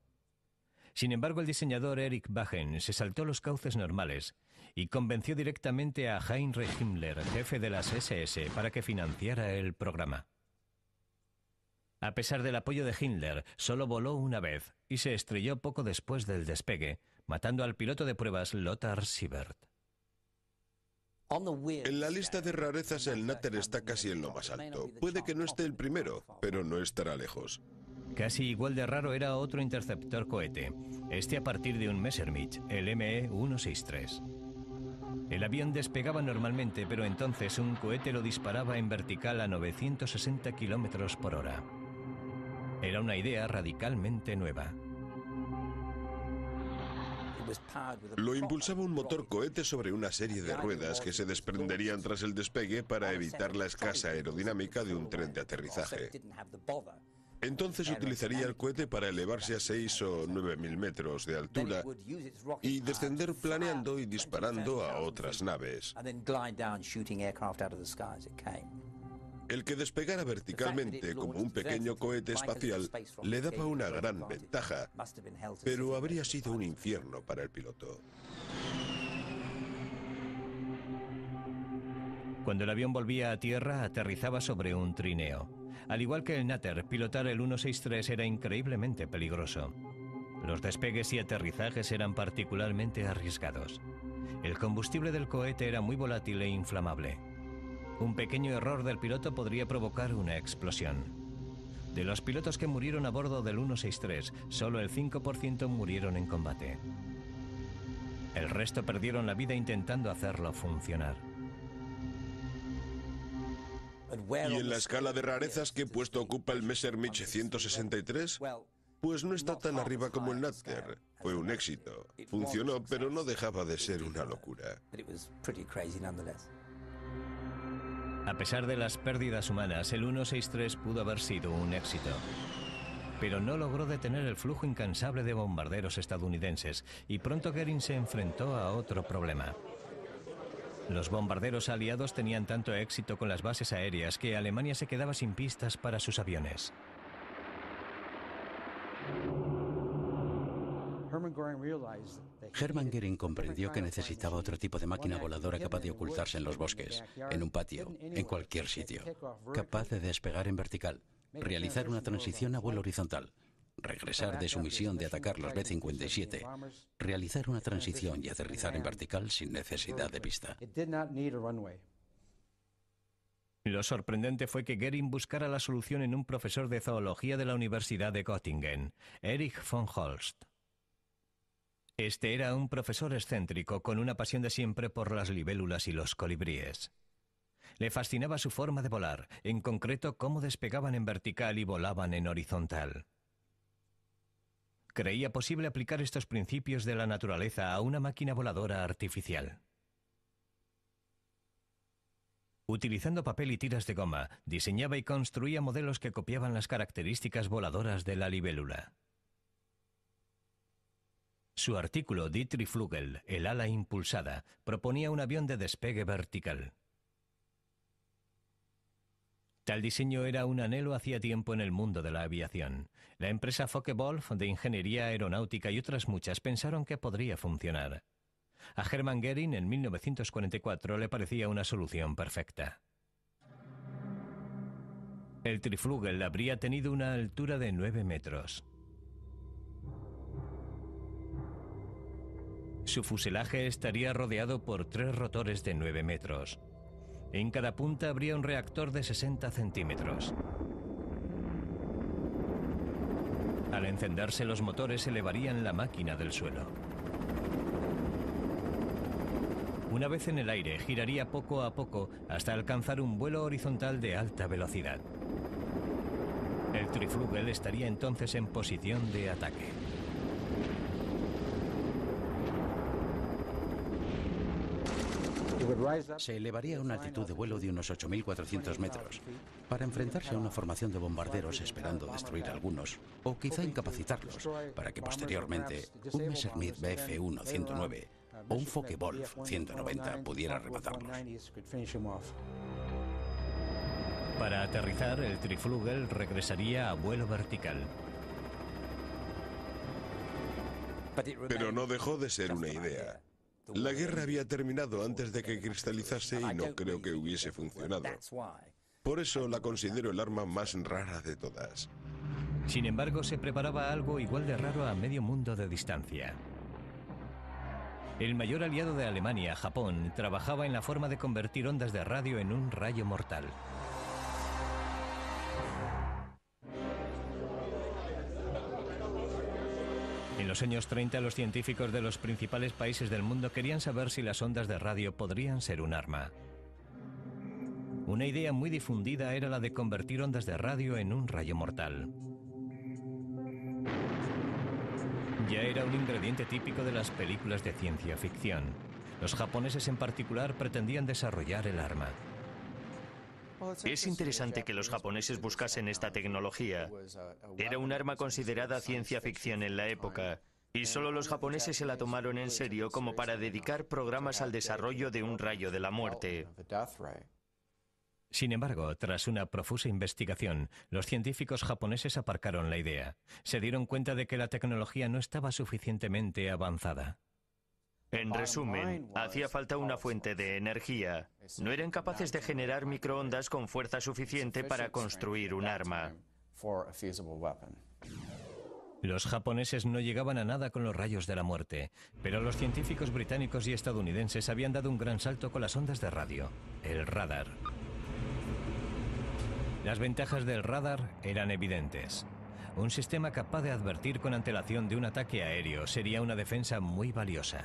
Sin embargo, el diseñador Erich Wagen se saltó los cauces normales y convenció directamente a Heinrich Himmler, jefe de las SS, para que financiara el programa. A pesar del apoyo de Himmler, solo voló una vez y se estrelló poco después del despegue, matando al piloto de pruebas Lothar Siebert. En la lista de rarezas el Natter está casi en lo más alto. Puede que no esté el primero, pero no estará lejos. Casi igual de raro era otro interceptor cohete, este a partir de un Messerschmitt, el ME-163. El avión despegaba normalmente, pero entonces un cohete lo disparaba en vertical a 960 kilómetros por hora. Era una idea radicalmente nueva. Lo impulsaba un motor cohete sobre una serie de ruedas que se desprenderían tras el despegue para evitar la escasa aerodinámica de un tren de aterrizaje. Entonces utilizaría el cohete para elevarse a 6 o 9.000 metros de altura y descender planeando y disparando a otras naves. El que despegara verticalmente como un pequeño cohete espacial le daba una gran ventaja, pero habría sido un infierno para el piloto. Cuando el avión volvía a tierra, aterrizaba sobre un trineo. Al igual que el Natter, pilotar el 163 era increíblemente peligroso. Los despegues y aterrizajes eran particularmente arriesgados. El combustible del cohete era muy volátil e inflamable. Un pequeño error del piloto podría provocar una explosión. De los pilotos que murieron a bordo del 163, solo el 5% murieron en combate. El resto perdieron la vida intentando hacerlo funcionar. ¿Y en la escala de rarezas qué puesto ocupa el Messerschmitt 163? Pues no está tan arriba como el Natter. Fue un éxito. Funcionó, pero no dejaba de ser una locura. A pesar de las pérdidas humanas, el 163 pudo haber sido un éxito. Pero no logró detener el flujo incansable de bombarderos estadounidenses y pronto Goering se enfrentó a otro problema. Los bombarderos aliados tenían tanto éxito con las bases aéreas que Alemania se quedaba sin pistas para sus aviones. Hermann Göring comprendió que necesitaba otro tipo de máquina voladora capaz de ocultarse en los bosques, en un patio, en cualquier sitio, capaz de despegar en vertical, realizar una transición a vuelo horizontal, regresar de su misión de atacar los B-57, realizar una transición y aterrizar en vertical sin necesidad de pista. Lo sorprendente fue que Goering buscara la solución en un profesor de zoología de la Universidad de Göttingen, Erich von Holst. Este era un profesor excéntrico con una pasión de siempre por las libélulas y los colibríes. Le fascinaba su forma de volar, en concreto cómo despegaban en vertical y volaban en horizontal. Creía posible aplicar estos principios de la naturaleza a una máquina voladora artificial. Utilizando papel y tiras de goma, diseñaba y construía modelos que copiaban las características voladoras de la libélula. Su artículo Die Triflügel, el ala impulsada, proponía un avión de despegue vertical. Tal diseño era un anhelo hacía tiempo en el mundo de la aviación. La empresa Focke-Wulf de ingeniería aeronáutica y otras muchas pensaron que podría funcionar. A Hermann Göring en 1944 le parecía una solución perfecta. El Triflügel habría tenido una altura de 9 metros. Su fuselaje estaría rodeado por 3 rotores de 9 metros. En cada punta habría un reactor de 60 centímetros. Al encenderse los motores elevarían la máquina del suelo. Una vez en el aire, giraría poco a poco hasta alcanzar un vuelo horizontal de alta velocidad. El Triflügel estaría entonces en posición de ataque. Se elevaría a una altitud de vuelo de unos 8.400 metros para enfrentarse a una formación de bombarderos esperando destruir algunos o quizá incapacitarlos para que posteriormente un Messerschmitt Bf-1 109 o un Focke-Wulf 190 pudiera arrebatarlos. Para aterrizar, el Triflügel regresaría a vuelo vertical. Pero no dejó de ser una idea. La guerra había terminado antes de que cristalizase y no creo que hubiese funcionado. Por eso la considero el arma más rara de todas. Sin embargo, se preparaba algo igual de raro a medio mundo de distancia. El mayor aliado de Alemania, Japón, trabajaba en la forma de convertir ondas de radio en un rayo mortal. En los años 30, los científicos de los principales países del mundo querían saber si las ondas de radio podrían ser un arma. Una idea muy difundida era la de convertir ondas de radio en un rayo mortal. Ya era un ingrediente típico de las películas de ciencia ficción. Los japoneses en particular pretendían desarrollar el arma. Es interesante que los japoneses buscasen esta tecnología. Era un arma considerada ciencia ficción en la época, y solo los japoneses se la tomaron en serio como para dedicar programas al desarrollo de un rayo de la muerte. Sin embargo, tras una profusa investigación, los científicos japoneses aparcaron la idea. Se dieron cuenta de que la tecnología no estaba suficientemente avanzada. En resumen, hacía falta una fuente de energía. No eran capaces de generar microondas con fuerza suficiente para construir un arma. Los japoneses no llegaban a nada con los rayos de la muerte, pero los científicos británicos y estadounidenses habían dado un gran salto con las ondas de radio, el radar. Las ventajas del radar eran evidentes. Un sistema capaz de advertir con antelación de un ataque aéreo sería una defensa muy valiosa.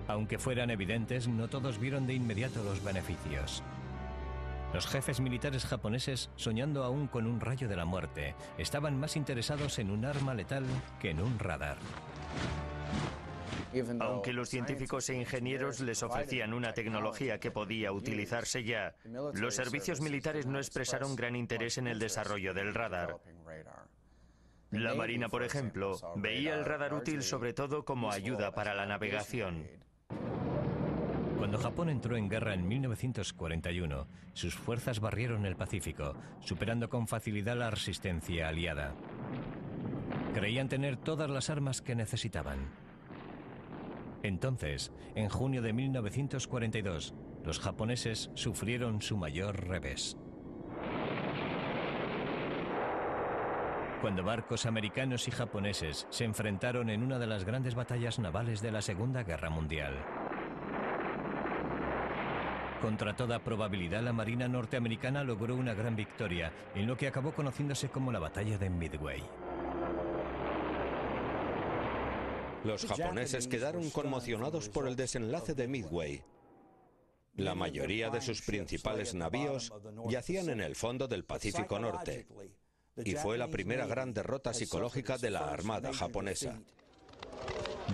Aunque fueran evidentes, no todos vieron de inmediato los beneficios. Los jefes militares japoneses, soñando aún con un rayo de la muerte, estaban más interesados en un arma letal que en un radar. Aunque los científicos e ingenieros les ofrecían una tecnología que podía utilizarse ya, los servicios militares no expresaron gran interés en el desarrollo del radar. La Marina, por ejemplo, veía el radar útil sobre todo como ayuda para la navegación. Cuando Japón entró en guerra en 1941, sus fuerzas barrieron el Pacífico, superando con facilidad la resistencia aliada. Creían tener todas las armas que necesitaban. Entonces, en junio de 1942, los japoneses sufrieron su mayor revés. Cuando barcos americanos y japoneses se enfrentaron en una de las grandes batallas navales de la Segunda Guerra Mundial. Contra toda probabilidad, la Marina norteamericana logró una gran victoria en lo que acabó conociéndose como la Batalla de Midway. Los japoneses quedaron conmocionados por el desenlace de Midway. La mayoría de sus principales navíos yacían en el fondo del Pacífico Norte, y fue la primera gran derrota psicológica de la Armada japonesa.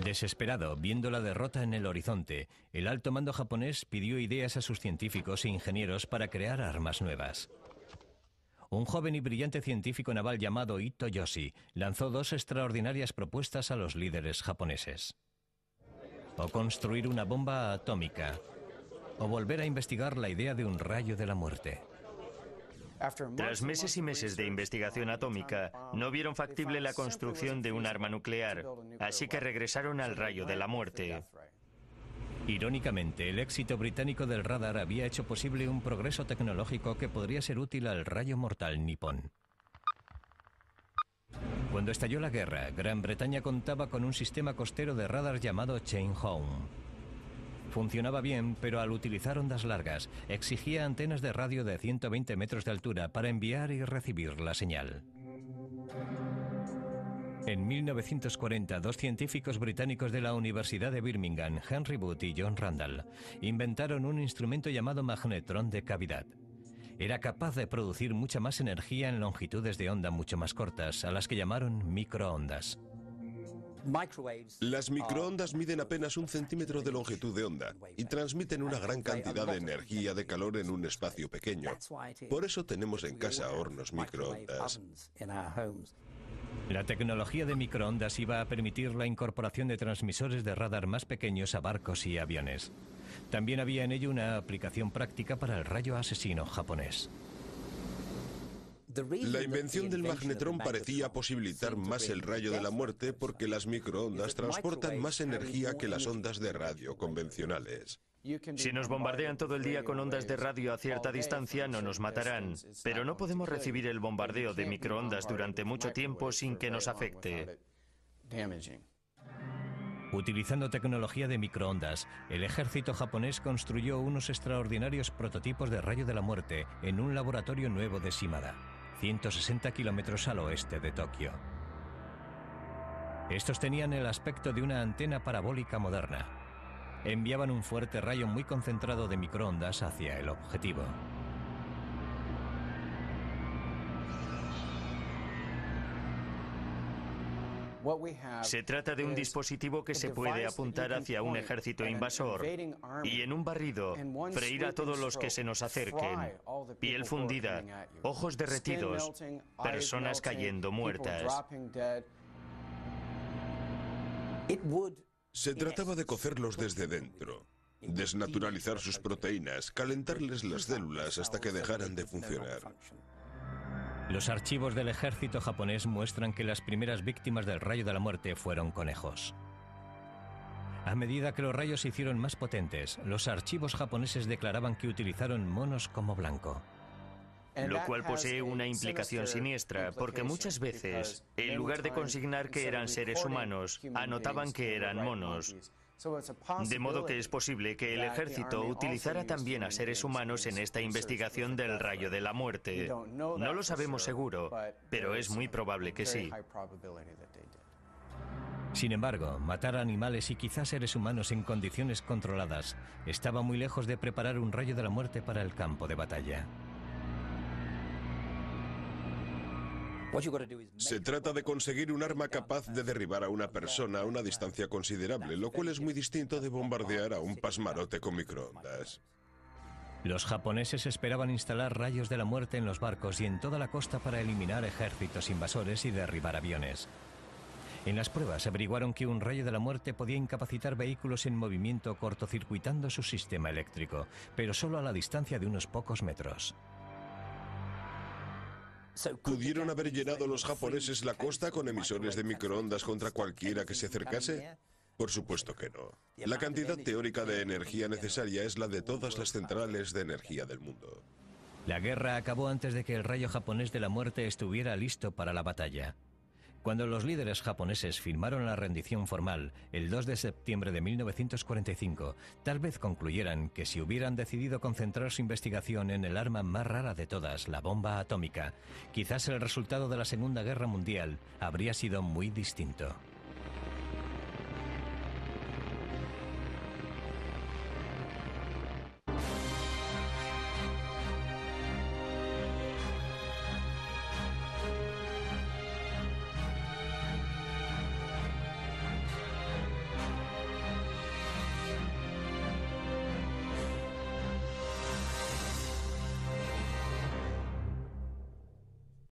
Desesperado, viendo la derrota en el horizonte, el alto mando japonés pidió ideas a sus científicos e ingenieros para crear armas nuevas. Un joven y brillante científico naval llamado Ito Yoshi lanzó dos extraordinarias propuestas a los líderes japoneses: o construir una bomba atómica, o volver a investigar la idea de un rayo de la muerte. Tras meses y meses de investigación atómica, no vieron factible la construcción de un arma nuclear, así que regresaron al rayo de la muerte. Irónicamente, el éxito británico del radar había hecho posible un progreso tecnológico que podría ser útil al rayo mortal nipón. Cuando estalló la guerra, Gran Bretaña contaba con un sistema costero de radar llamado Chain Home. Funcionaba bien, pero al utilizar ondas largas, exigía antenas de radio de 120 metros de altura para enviar y recibir la señal. En 1940, dos científicos británicos de la Universidad de Birmingham, Henry Booth y John Randall, inventaron un instrumento llamado magnetrón de cavidad. Era capaz de producir mucha más energía en longitudes de onda mucho más cortas, a las que llamaron microondas. Las microondas miden apenas 1 centímetro de longitud de onda y transmiten una gran cantidad de energía de calor en un espacio pequeño. Por eso tenemos en casa hornos microondas. La tecnología de microondas iba a permitir la incorporación de transmisores de radar más pequeños a barcos y aviones. También había en ello una aplicación práctica para el rayo asesino japonés. La invención del magnetrón parecía posibilitar más el rayo de la muerte porque las microondas transportan más energía que las ondas de radio convencionales. Si nos bombardean todo el día con ondas de radio a cierta distancia, no nos matarán. Pero no podemos recibir el bombardeo de microondas durante mucho tiempo sin que nos afecte. Utilizando tecnología de microondas, el ejército japonés construyó unos extraordinarios prototipos de rayo de la muerte en un laboratorio nuevo de Shimada, 160 kilómetros al oeste de Tokio. Estos tenían el aspecto de una antena parabólica moderna. Enviaban un fuerte rayo muy concentrado de microondas hacia el objetivo. Se trata de un dispositivo que se puede apuntar hacia un ejército invasor y en un barrido freír a todos los que se nos acerquen. Piel fundida, ojos derretidos, personas cayendo muertas. Se trataba de cocerlos desde dentro, desnaturalizar sus proteínas, calentarles las células hasta que dejaran de funcionar. Los archivos del ejército japonés muestran que las primeras víctimas del rayo de la muerte fueron conejos. A medida que los rayos se hicieron más potentes, los archivos japoneses declaraban que utilizaron monos como blanco. Lo cual posee una implicación siniestra, porque muchas veces, en lugar de consignar que eran seres humanos, anotaban que eran monos. De modo que es posible que el ejército utilizara también a seres humanos en esta investigación del rayo de la muerte. No lo sabemos seguro, pero es muy probable que sí. Sin embargo, matar animales y quizás seres humanos en condiciones controladas estaba muy lejos de preparar un rayo de la muerte para el campo de batalla. Se trata de conseguir un arma capaz de derribar a una persona a una distancia considerable, lo cual es muy distinto de bombardear a un pasmarote con microondas. Los japoneses esperaban instalar rayos de la muerte en los barcos y en toda la costa para eliminar ejércitos invasores y derribar aviones. En las pruebas averiguaron que un rayo de la muerte podía incapacitar vehículos en movimiento cortocircuitando su sistema eléctrico, pero solo a la distancia de unos pocos metros. ¿Pudieron haber llenado los japoneses la costa con emisores de microondas contra cualquiera que se acercase? Por supuesto que no. La cantidad teórica de energía necesaria es la de todas las centrales de energía del mundo. La guerra acabó antes de que el rayo japonés de la muerte estuviera listo para la batalla. Cuando los líderes japoneses firmaron la rendición formal el 2 de septiembre de 1945, tal vez concluyeran que si hubieran decidido concentrar su investigación en el arma más rara de todas, la bomba atómica, quizás el resultado de la Segunda Guerra Mundial habría sido muy distinto.